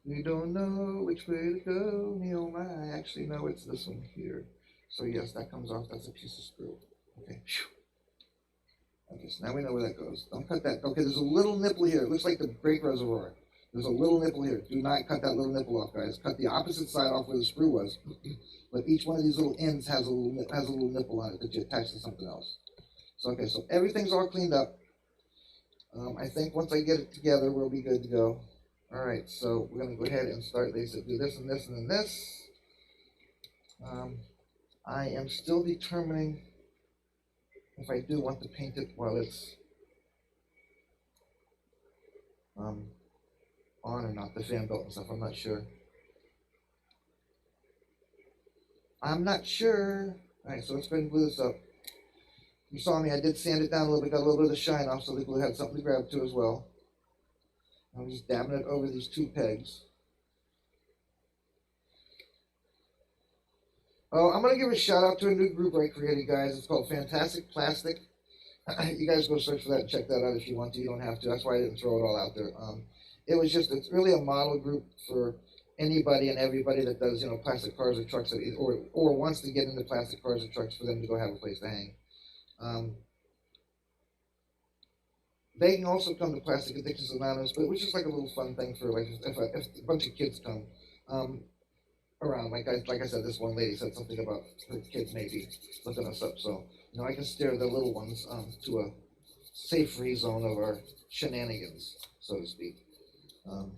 We don't know which way to go, me oh my. Actually, no, it's this one here. So yes, that comes off. That's a piece of screw. Okay. Okay, so now we know where that goes. Don't cut that. Okay, there's a little nipple here. It looks like the brake reservoir. There's a little nipple here. Do not cut that little nipple off, guys. Cut the opposite side off where the screw was. But each one of these little ends has a little nipple on it that you attach to something else. So okay, so everything's all cleaned up. I think once I get it together, we'll be good to go. All right, so we're gonna go ahead and start. They said do this and this and then this. I am still determining if I do want to paint it while it's on or not, the fan belt and stuff. I'm not sure. I'm not sure. All right, so let's go ahead and glue this up. You saw me, I did sand it down a little bit, got a little bit of the shine off so the glue had something to grab to as well. I'm just dabbing it over these two pegs. Oh, I'm going to give a shout out to a new group I created, guys. It's called Fantastic Plastic. You guys go search for that and check that out if you want to. You don't have to. That's why I didn't throw it all out there. It's really a model group for anybody and everybody that does, plastic cars or trucks, or wants to get into plastic cars or trucks for them to go have a place to hang. They can also come to Plastic Addictions Anonymous, but which is like a little fun thing for like if a bunch of kids come around. Like I said, this one lady said something about her kids maybe looking us up, so I can steer the little ones to a safe free zone of our shenanigans, so to speak. All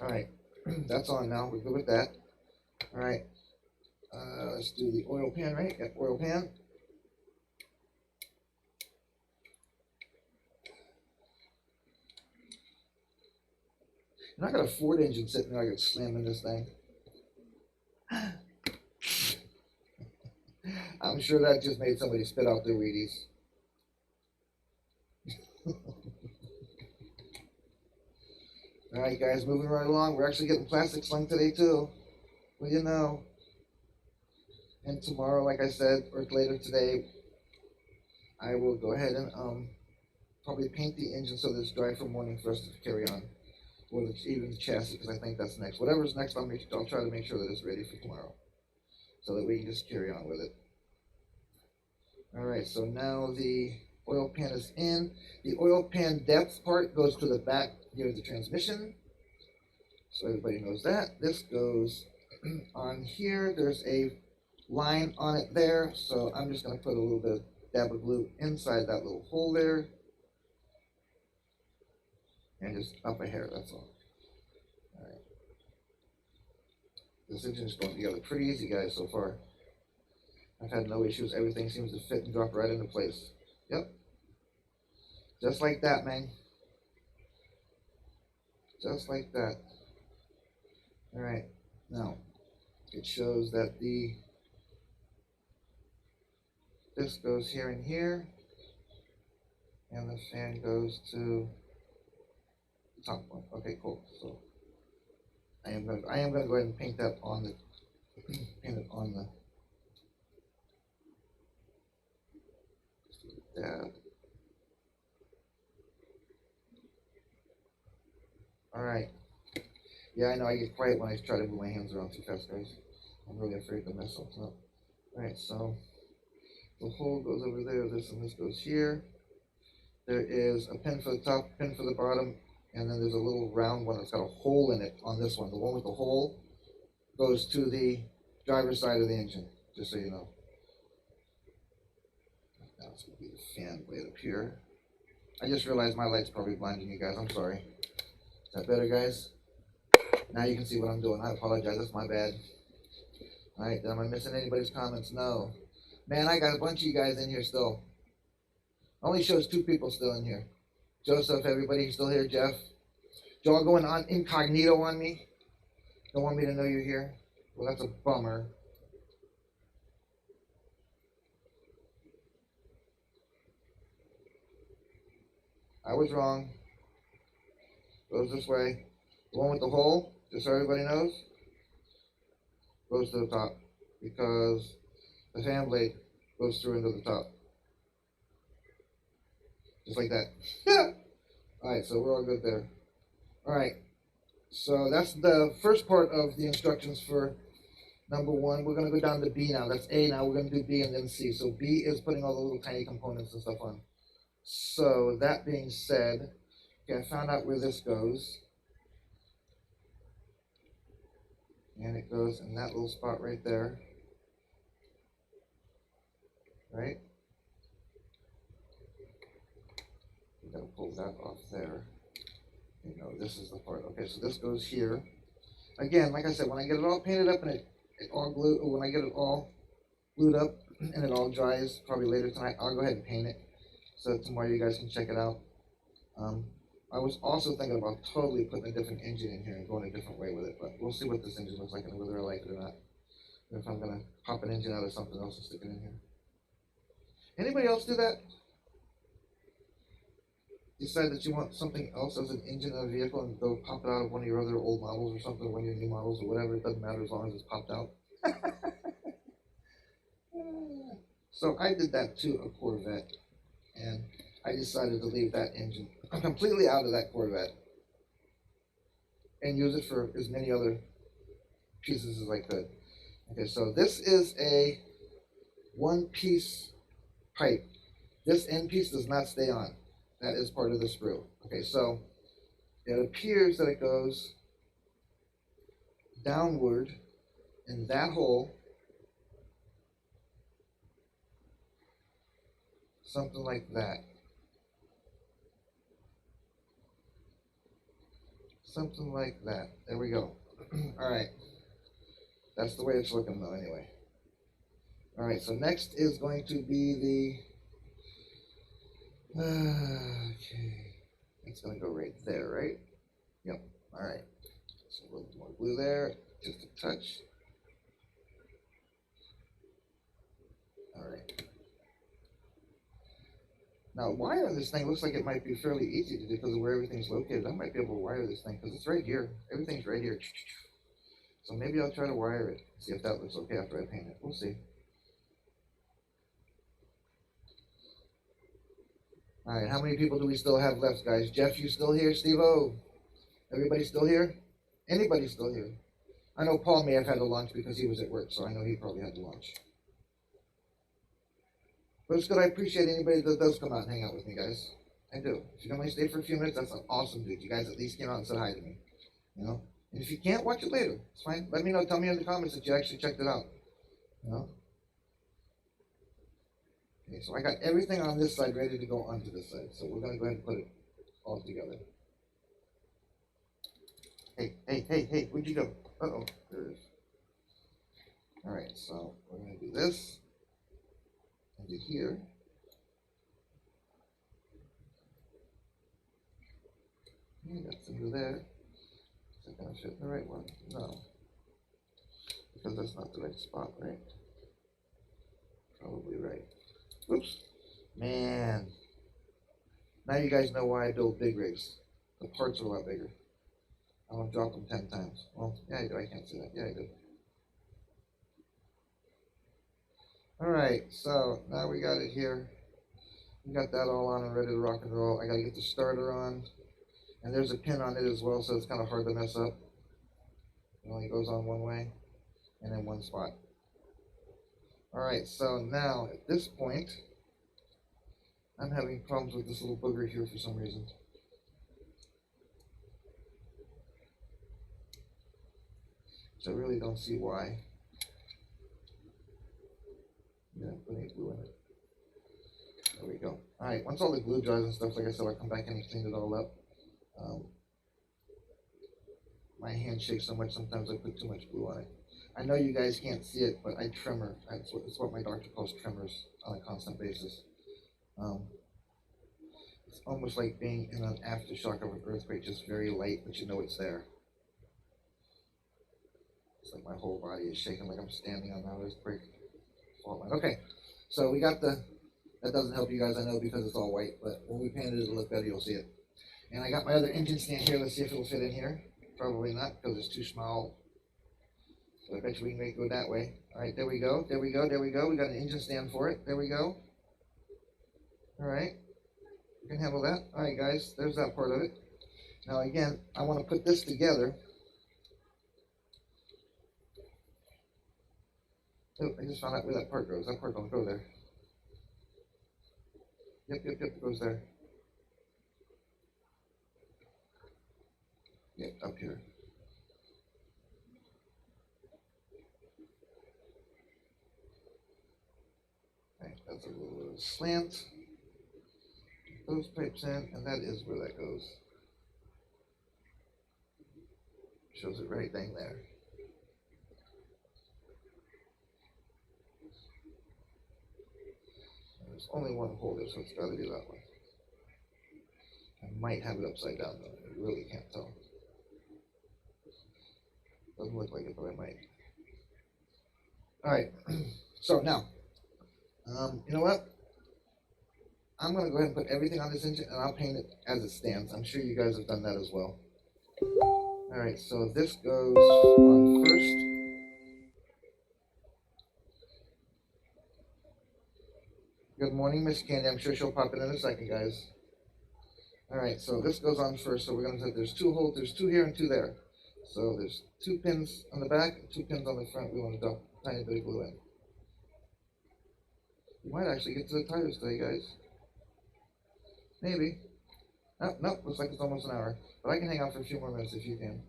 right, that's on now. We're good with that. All right, let's do the oil pan, right? Got oil pan. And I got a Ford engine sitting there. I could slam in this thing. I'm sure that just made somebody spit out their Wheaties. All right, guys, moving right along. We're actually getting plastic slung today, too. Well, you know. And tomorrow, like I said, or later today, I will go ahead and probably paint the engine so that it's dry for morning for us to carry on. Or even the chassis, because I think that's next. Whatever's next, I'll try to make sure that it's ready for tomorrow, so that we can just carry on with it. All right, so now the oil pan is in. The oil pan depth part goes to the back near the transmission, so everybody knows that. This goes on here. There's a line on it there, so I'm just going to put a little bit of dab of glue inside that little hole there. And just up a hair, that's all. All right. This engine is going together pretty easy, guys, so far. I've had no issues. Everything seems to fit and drop right into place. Yep. Just like that, man. Just like that. All right. Now, it shows that this goes here and here. And the fan goes to top one. Okay, cool. So I am going to go ahead and paint that on the dab. All right. Yeah, I know I get quiet when I try to move my hands around too fast, guys. I'm really afraid to mess something up. All right, so the hole goes over there. This and this goes here. There is a pin for the top, pin for the bottom. And then there's a little round one that's got a hole in it on this one. The one with the hole goes to the driver's side of the engine, just so you know. Now it's going to be the fan blade up here. I just realized my light's probably blinding you guys. I'm sorry. Is that better, guys? Now you can see what I'm doing. I apologize. That's my bad. All right, am I missing anybody's comments? No. Man, I got a bunch of you guys in here still. Only shows 2 people still in here. Joseph, everybody, you still here? Jeff? Y'all going on incognito on me? Don't want me to know you're here? Well, that's a bummer. I was wrong. goes this way. The one with the hole, just so everybody knows, goes to the top because the fan blade goes through into the top. Just like that. Alright, so we're all good there. Alright, so that's the first part of the instructions for number 1. We're going to go down to B now. That's A now. We're going to do B and then C. So B is putting all the little tiny components and stuff on. So that being said, okay, I found out where this goes. And it goes in that little spot right there. Right? We gotta pull that off there. You know, this is the part. Okay, so this goes here. Again, like I said, when I get it all painted up and it all glued, or when I get it all glued up and it all dries, probably later tonight, I'll go ahead and paint it. So tomorrow you guys can check it out. I was also thinking about totally putting a different engine in here and going a different way with it, but we'll see what this engine looks like and whether I like it or not. And if I'm gonna pop an engine out of something else and stick it in here. Anybody else do that? Decide that you want something else as an engine in a vehicle and go pop it out of one of your other old models or something, one of your new models or whatever, it doesn't matter as long as it's popped out. So I did that to a Corvette, and I decided to leave that engine completely out of that Corvette and use it for as many other pieces as I could. Okay, so this is a one-piece pipe. This end piece does not stay on. That is part of the sprue. Okay, so it appears that it goes downward in that hole, something like that. Something like that. There we go. All right. That's the way it's looking though, anyway. All right, so next is going to be the, okay, it's gonna go right there, right? Yep, all right. So a little more glue there, just a touch. All right. Now, wiring this thing looks like it might be fairly easy to do because of where everything's located. I might be able to wire this thing because it's right here. Everything's right here. So maybe I'll try to wire it, see if that looks okay after I paint it. We'll see. All right, how many people do we still have left, guys? Jeff, you still here? Steve-O? Everybody still here? Anybody still here? I know Paul may have had to lunch because he was at work, so I know he probably had to lunch. But it's good. I appreciate anybody that does come out and hang out with me, guys. I do. If you can only stay for a few minutes, that's an awesome dude. You guys at least came out and said hi to me. You know? And if you can't, watch it later. It's fine. Let me know. Tell me in the comments that you actually checked it out. You know? Okay, so I got everything on this side ready to go onto this side. So we're going to go ahead and put it all together. Hey, where'd you go? Uh-oh, there it is. All right, so we're going to do this. Into here. Yeah, that's into there. Is it going to fit in the right one? No. Because that's not the right spot, right? Probably right. Oops. Man. Now you guys know why I build big rigs. The parts are a lot bigger. I'm going to drop them 10 times. Well, yeah, I do. I can't say that. Yeah, I do. All right, so now we got it here. We got that all on and ready to rock and roll. I got to get the starter on. And there's a pin on it as well, so it's kind of hard to mess up. It only goes on one way and in one spot. All right, so now at this point, I'm having problems with this little booger here for some reason. So I really don't see why. Yeah, put any glue in it. There we go. All right, once all the glue dries and stuff, like I said, I'll come back in and clean it all up. My hand shakes so much sometimes I put too much glue on it. I know you guys can't see it, but I tremor. That's what my doctor calls tremors on a constant basis. It's almost like being in an aftershock of an earthquake, just very light, but you know it's there. It's like my whole body is shaking like I'm standing on that earthquake fault line. Okay, so we got that doesn't help you guys, I know, because it's all white, but when we paint it, it'll look better, you'll see it. And I got my other engine stand here. Let's see if it'll fit in here. Probably not, because it's too small. So I bet you we can make it go that way. All right, there we go. There we go. There we go. We got an engine stand for it. There we go. All right. You can handle that. All right, guys. There's that part of it. Now, again, I want to put this together. Oh, I just found out where that part goes. That part don't go there. Yep, it goes there. Yep, up here. Okay, that's a little bit of a slant. Those pipes in, and that is where that goes. Shows it right dang there. There's only one hole there, so it's got to be that way. I might have it upside down though. I really can't tell. Doesn't look like it, but I might. All right. So now, you know what? I'm gonna go ahead and put everything on this engine, and I'll paint it as it stands. I'm sure you guys have done that as well. All right. So this goes on first. Good morning, Miss Candy. I'm sure she'll pop in a second, guys. All right, so this goes on first. So we're going to say there's two holes. There's two here and two there. So there's 2 pins on the back, 2 pins on the front. We want to dump a tiny bit of glue in. You might actually get to the tires today, guys. Maybe. Oh, nope, looks like it's almost an hour. But I can hang out for a few more minutes if you can.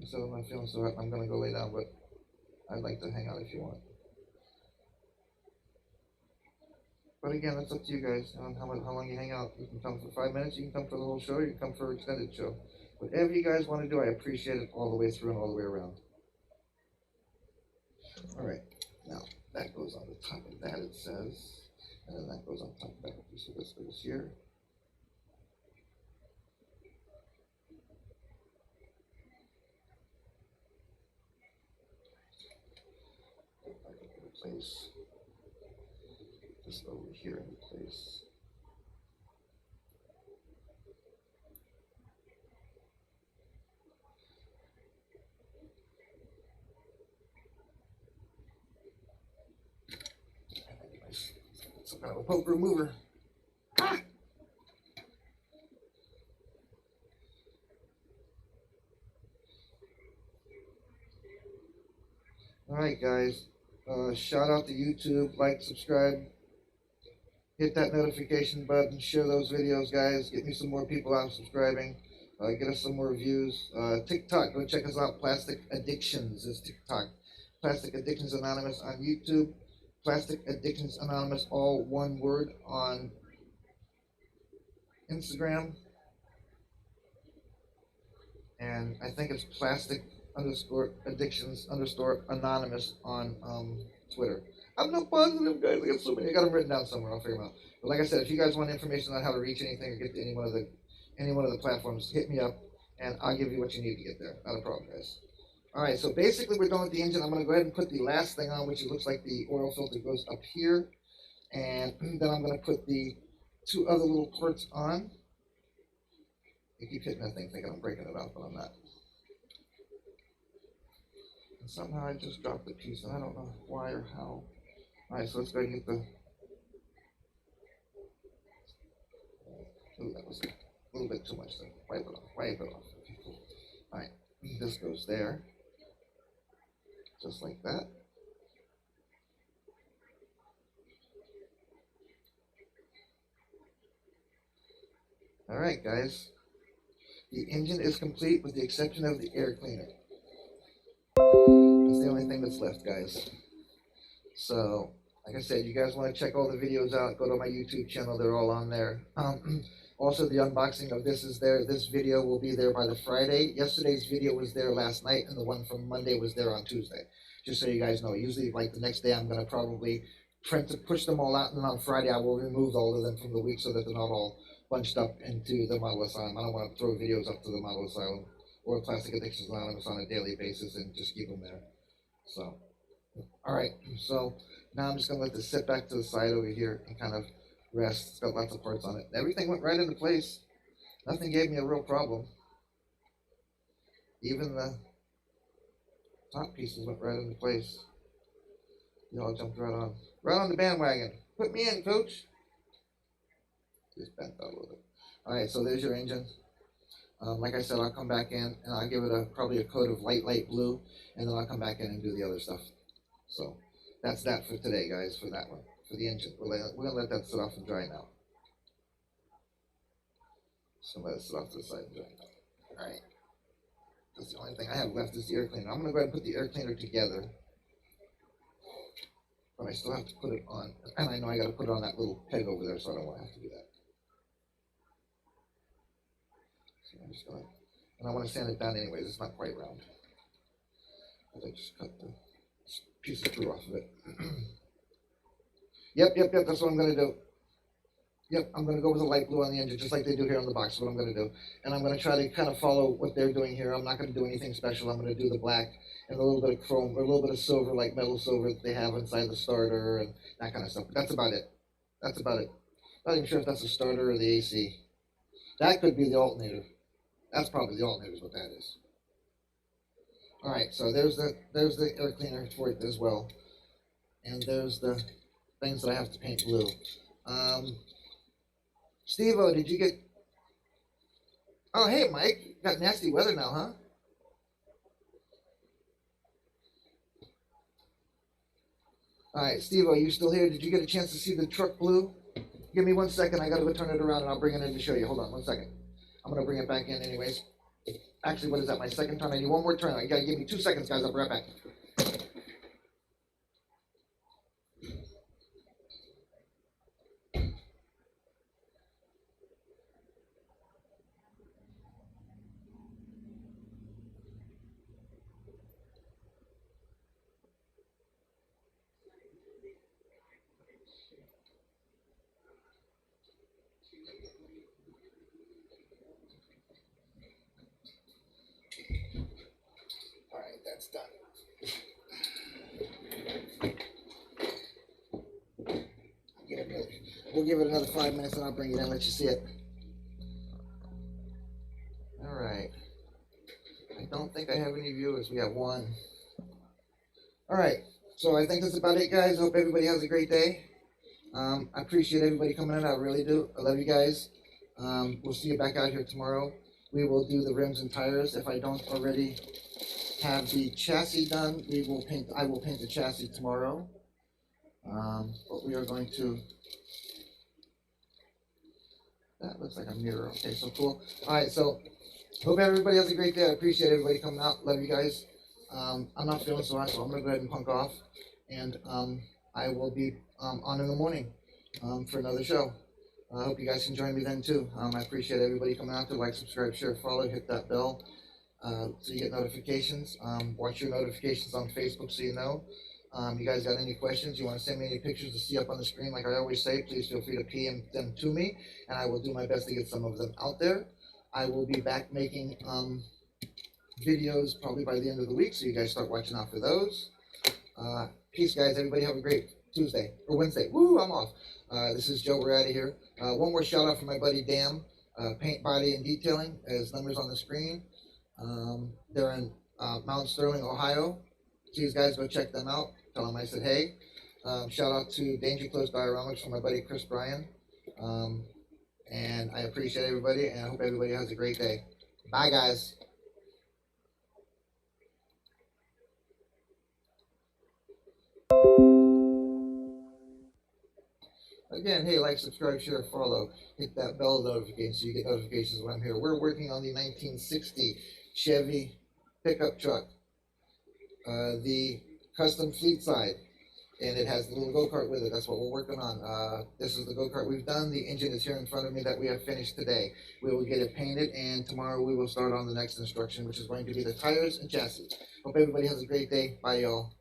So I'm not feeling so hot. I'm going to go lay down, but I'd like to hang out if you want. But again, it's up to you guys on how long you hang out. You can come for 5 minutes, you can come for the whole show, you can come for an extended show. Whatever you guys want to do, I appreciate it all the way through and all the way around. All right, now that goes on the top of that, it says, and then that goes on top of that. So this goes here. Place this over here in place. Some kind of a poke remover. Ah! All right, guys. Shout out to YouTube, like, subscribe, hit that notification button, share those videos, guys. Get me some more people out subscribing. Get us some more views. TikTok, go check us out. Plastic Addictions is TikTok. Plastic Addictions Anonymous on YouTube. Plastic Addictions Anonymous, all one word, on Instagram. And I think it's plastic_addictions_anonymous on Twitter. I'm not positive, guys. I got so many. I got them written down somewhere. I'll figure them out. But like I said, if you guys want information on how to reach anything or get to any one of the platforms, hit me up, and I'll give you what you need to get there. Not a problem, guys. All right. So basically, we're done with the engine. I'm going to go ahead and put the last thing on, which it looks like the oil filter goes up here, and then I'm going to put the 2 other little parts on. You keep hitting that thing, thinking I'm breaking it off, but I'm not. And somehow I just dropped the piece, and I don't know why or how. All right, so let's go ahead and get the. Ooh, that was a little bit too much there. Wipe it off. Wipe it off. Okay, cool. All right, this goes there, just like that. All right, guys. The engine is complete with the exception of the air cleaner. That's the only thing that's left, guys. So, like I said, you guys want to check all the videos out, go to my YouTube channel. They're all on there. Also, the unboxing of this is there. This video will be there by the Friday. Yesterday's video was there last night, and the one from Monday was there on Tuesday. Just so you guys know. Usually, like the next day, I'm going to probably push them all out, and then on Friday, I will remove all of them from the week so that they're not all bunched up into the Model Asylum. I don't want to throw videos up to the Model Asylum or Plastic Addictions Anonymous on a daily basis and just keep them there. So, all right. So now I'm just going to let this sit back to the side over here and kind of rest. It's got lots of parts on it. Everything went right into place. Nothing gave me a real problem. Even the top pieces went right into place. You all jumped right on the bandwagon. Put me in, coach. Just bent out a little bit. All right, so there's your engine. Like I said, I'll come back in and I'll give it probably a coat of light blue, and then I'll come back in and do the other stuff. So that's that for today, guys, for that one, for the engine. We're gonna let that sit off and dry now. So let it sit off to the side and dry now. All right. That's the only thing I have left is the air cleaner. I'm gonna go ahead and put the air cleaner together, but I still have to put it on, and I know I got to put it on that little peg over there, so I don't want to have to do that. So I'm just gonna, and I want to sand it down anyways. It's not quite round. I just cut the piece of screw off of it. Yep. That's what I'm gonna do. Yep, I'm going to go with a light blue on the engine, just like they do here on the box. That's what I'm going to do. And I'm going to try to kind of follow what they're doing here. I'm not going to do anything special. I'm going to do the black and a little bit of chrome, or a little bit of silver, like metal silver that they have inside the starter and that kind of stuff. But that's about it. That's about it. Not even sure if that's the starter or the AC. That could be the alternator. That's probably the alternator is what that is. All right, so there's the air cleaner for it as well. And there's the things that I have to paint blue. Steve-O, did you get... Oh, hey, Mike. Got nasty weather now, huh? All right, Steve-O, you still here? Did you get a chance to see the truck blue? Give me 1 second. I got to go turn it around, and I'll bring it in to show you. Hold on 1 second. I'm going to bring it back in anyways. Actually, what is that, my second turn? I need one more turn. You got to give me 2 seconds, guys. I'll be right back. All right, that's done. We'll give it another 5 minutes and I'll bring it in and let you see it. All right. I don't think I have any viewers. We have one. All right. So I think that's about it, guys. Hope everybody has a great day. I appreciate everybody coming in. I really do. I love you guys. We'll see you back out here tomorrow. We will do the rims and tires. If I don't already have the chassis done, I will paint the chassis tomorrow. But we are going to... That looks like a mirror. Okay, so cool. All right, so hope everybody has a great day. I appreciate everybody coming out. Love you guys. I'm not feeling so hot, so I'm going to go ahead and punk off. And I will be on in the morning for another show. I hope you guys can join me then too. I appreciate everybody coming out to like, subscribe, share, follow, hit that bell so you get notifications. Watch your notifications on Facebook so you know. You guys got any questions? You want to send me any pictures to see up on the screen? Like I always say, please feel free to PM them to me, and I will do my best to get some of them out there. I will be back making videos probably by the end of the week, so you guys start watching out for those. Peace, guys. Everybody have a great Tuesday or Wednesday. Woo, I'm off. This is Joe. We're out of here. One more shout out for my buddy Dan, Paint, Body, and Detailing. His numbers on the screen. They're in Mount Sterling, Ohio. Please, guys, go check them out. Tell them I said hey. Shout out to Danger Close Dioramics from my buddy Chris Bryan. And I appreciate everybody, and I hope everybody has a great day. Bye, guys. Again, hey, like, subscribe, share, follow. Hit that bell notification so you get notifications when I'm here. We're working on the 1960 Chevy pickup truck. The custom fleet side, and it has the little go-kart with it. That's what we're working on. This is the go-kart we've done. The engine is here in front of me that we have finished today. We will get it painted, and tomorrow we will start on the next instruction, which is going to be the tires and chassis. Hope everybody has a great day. Bye, y'all.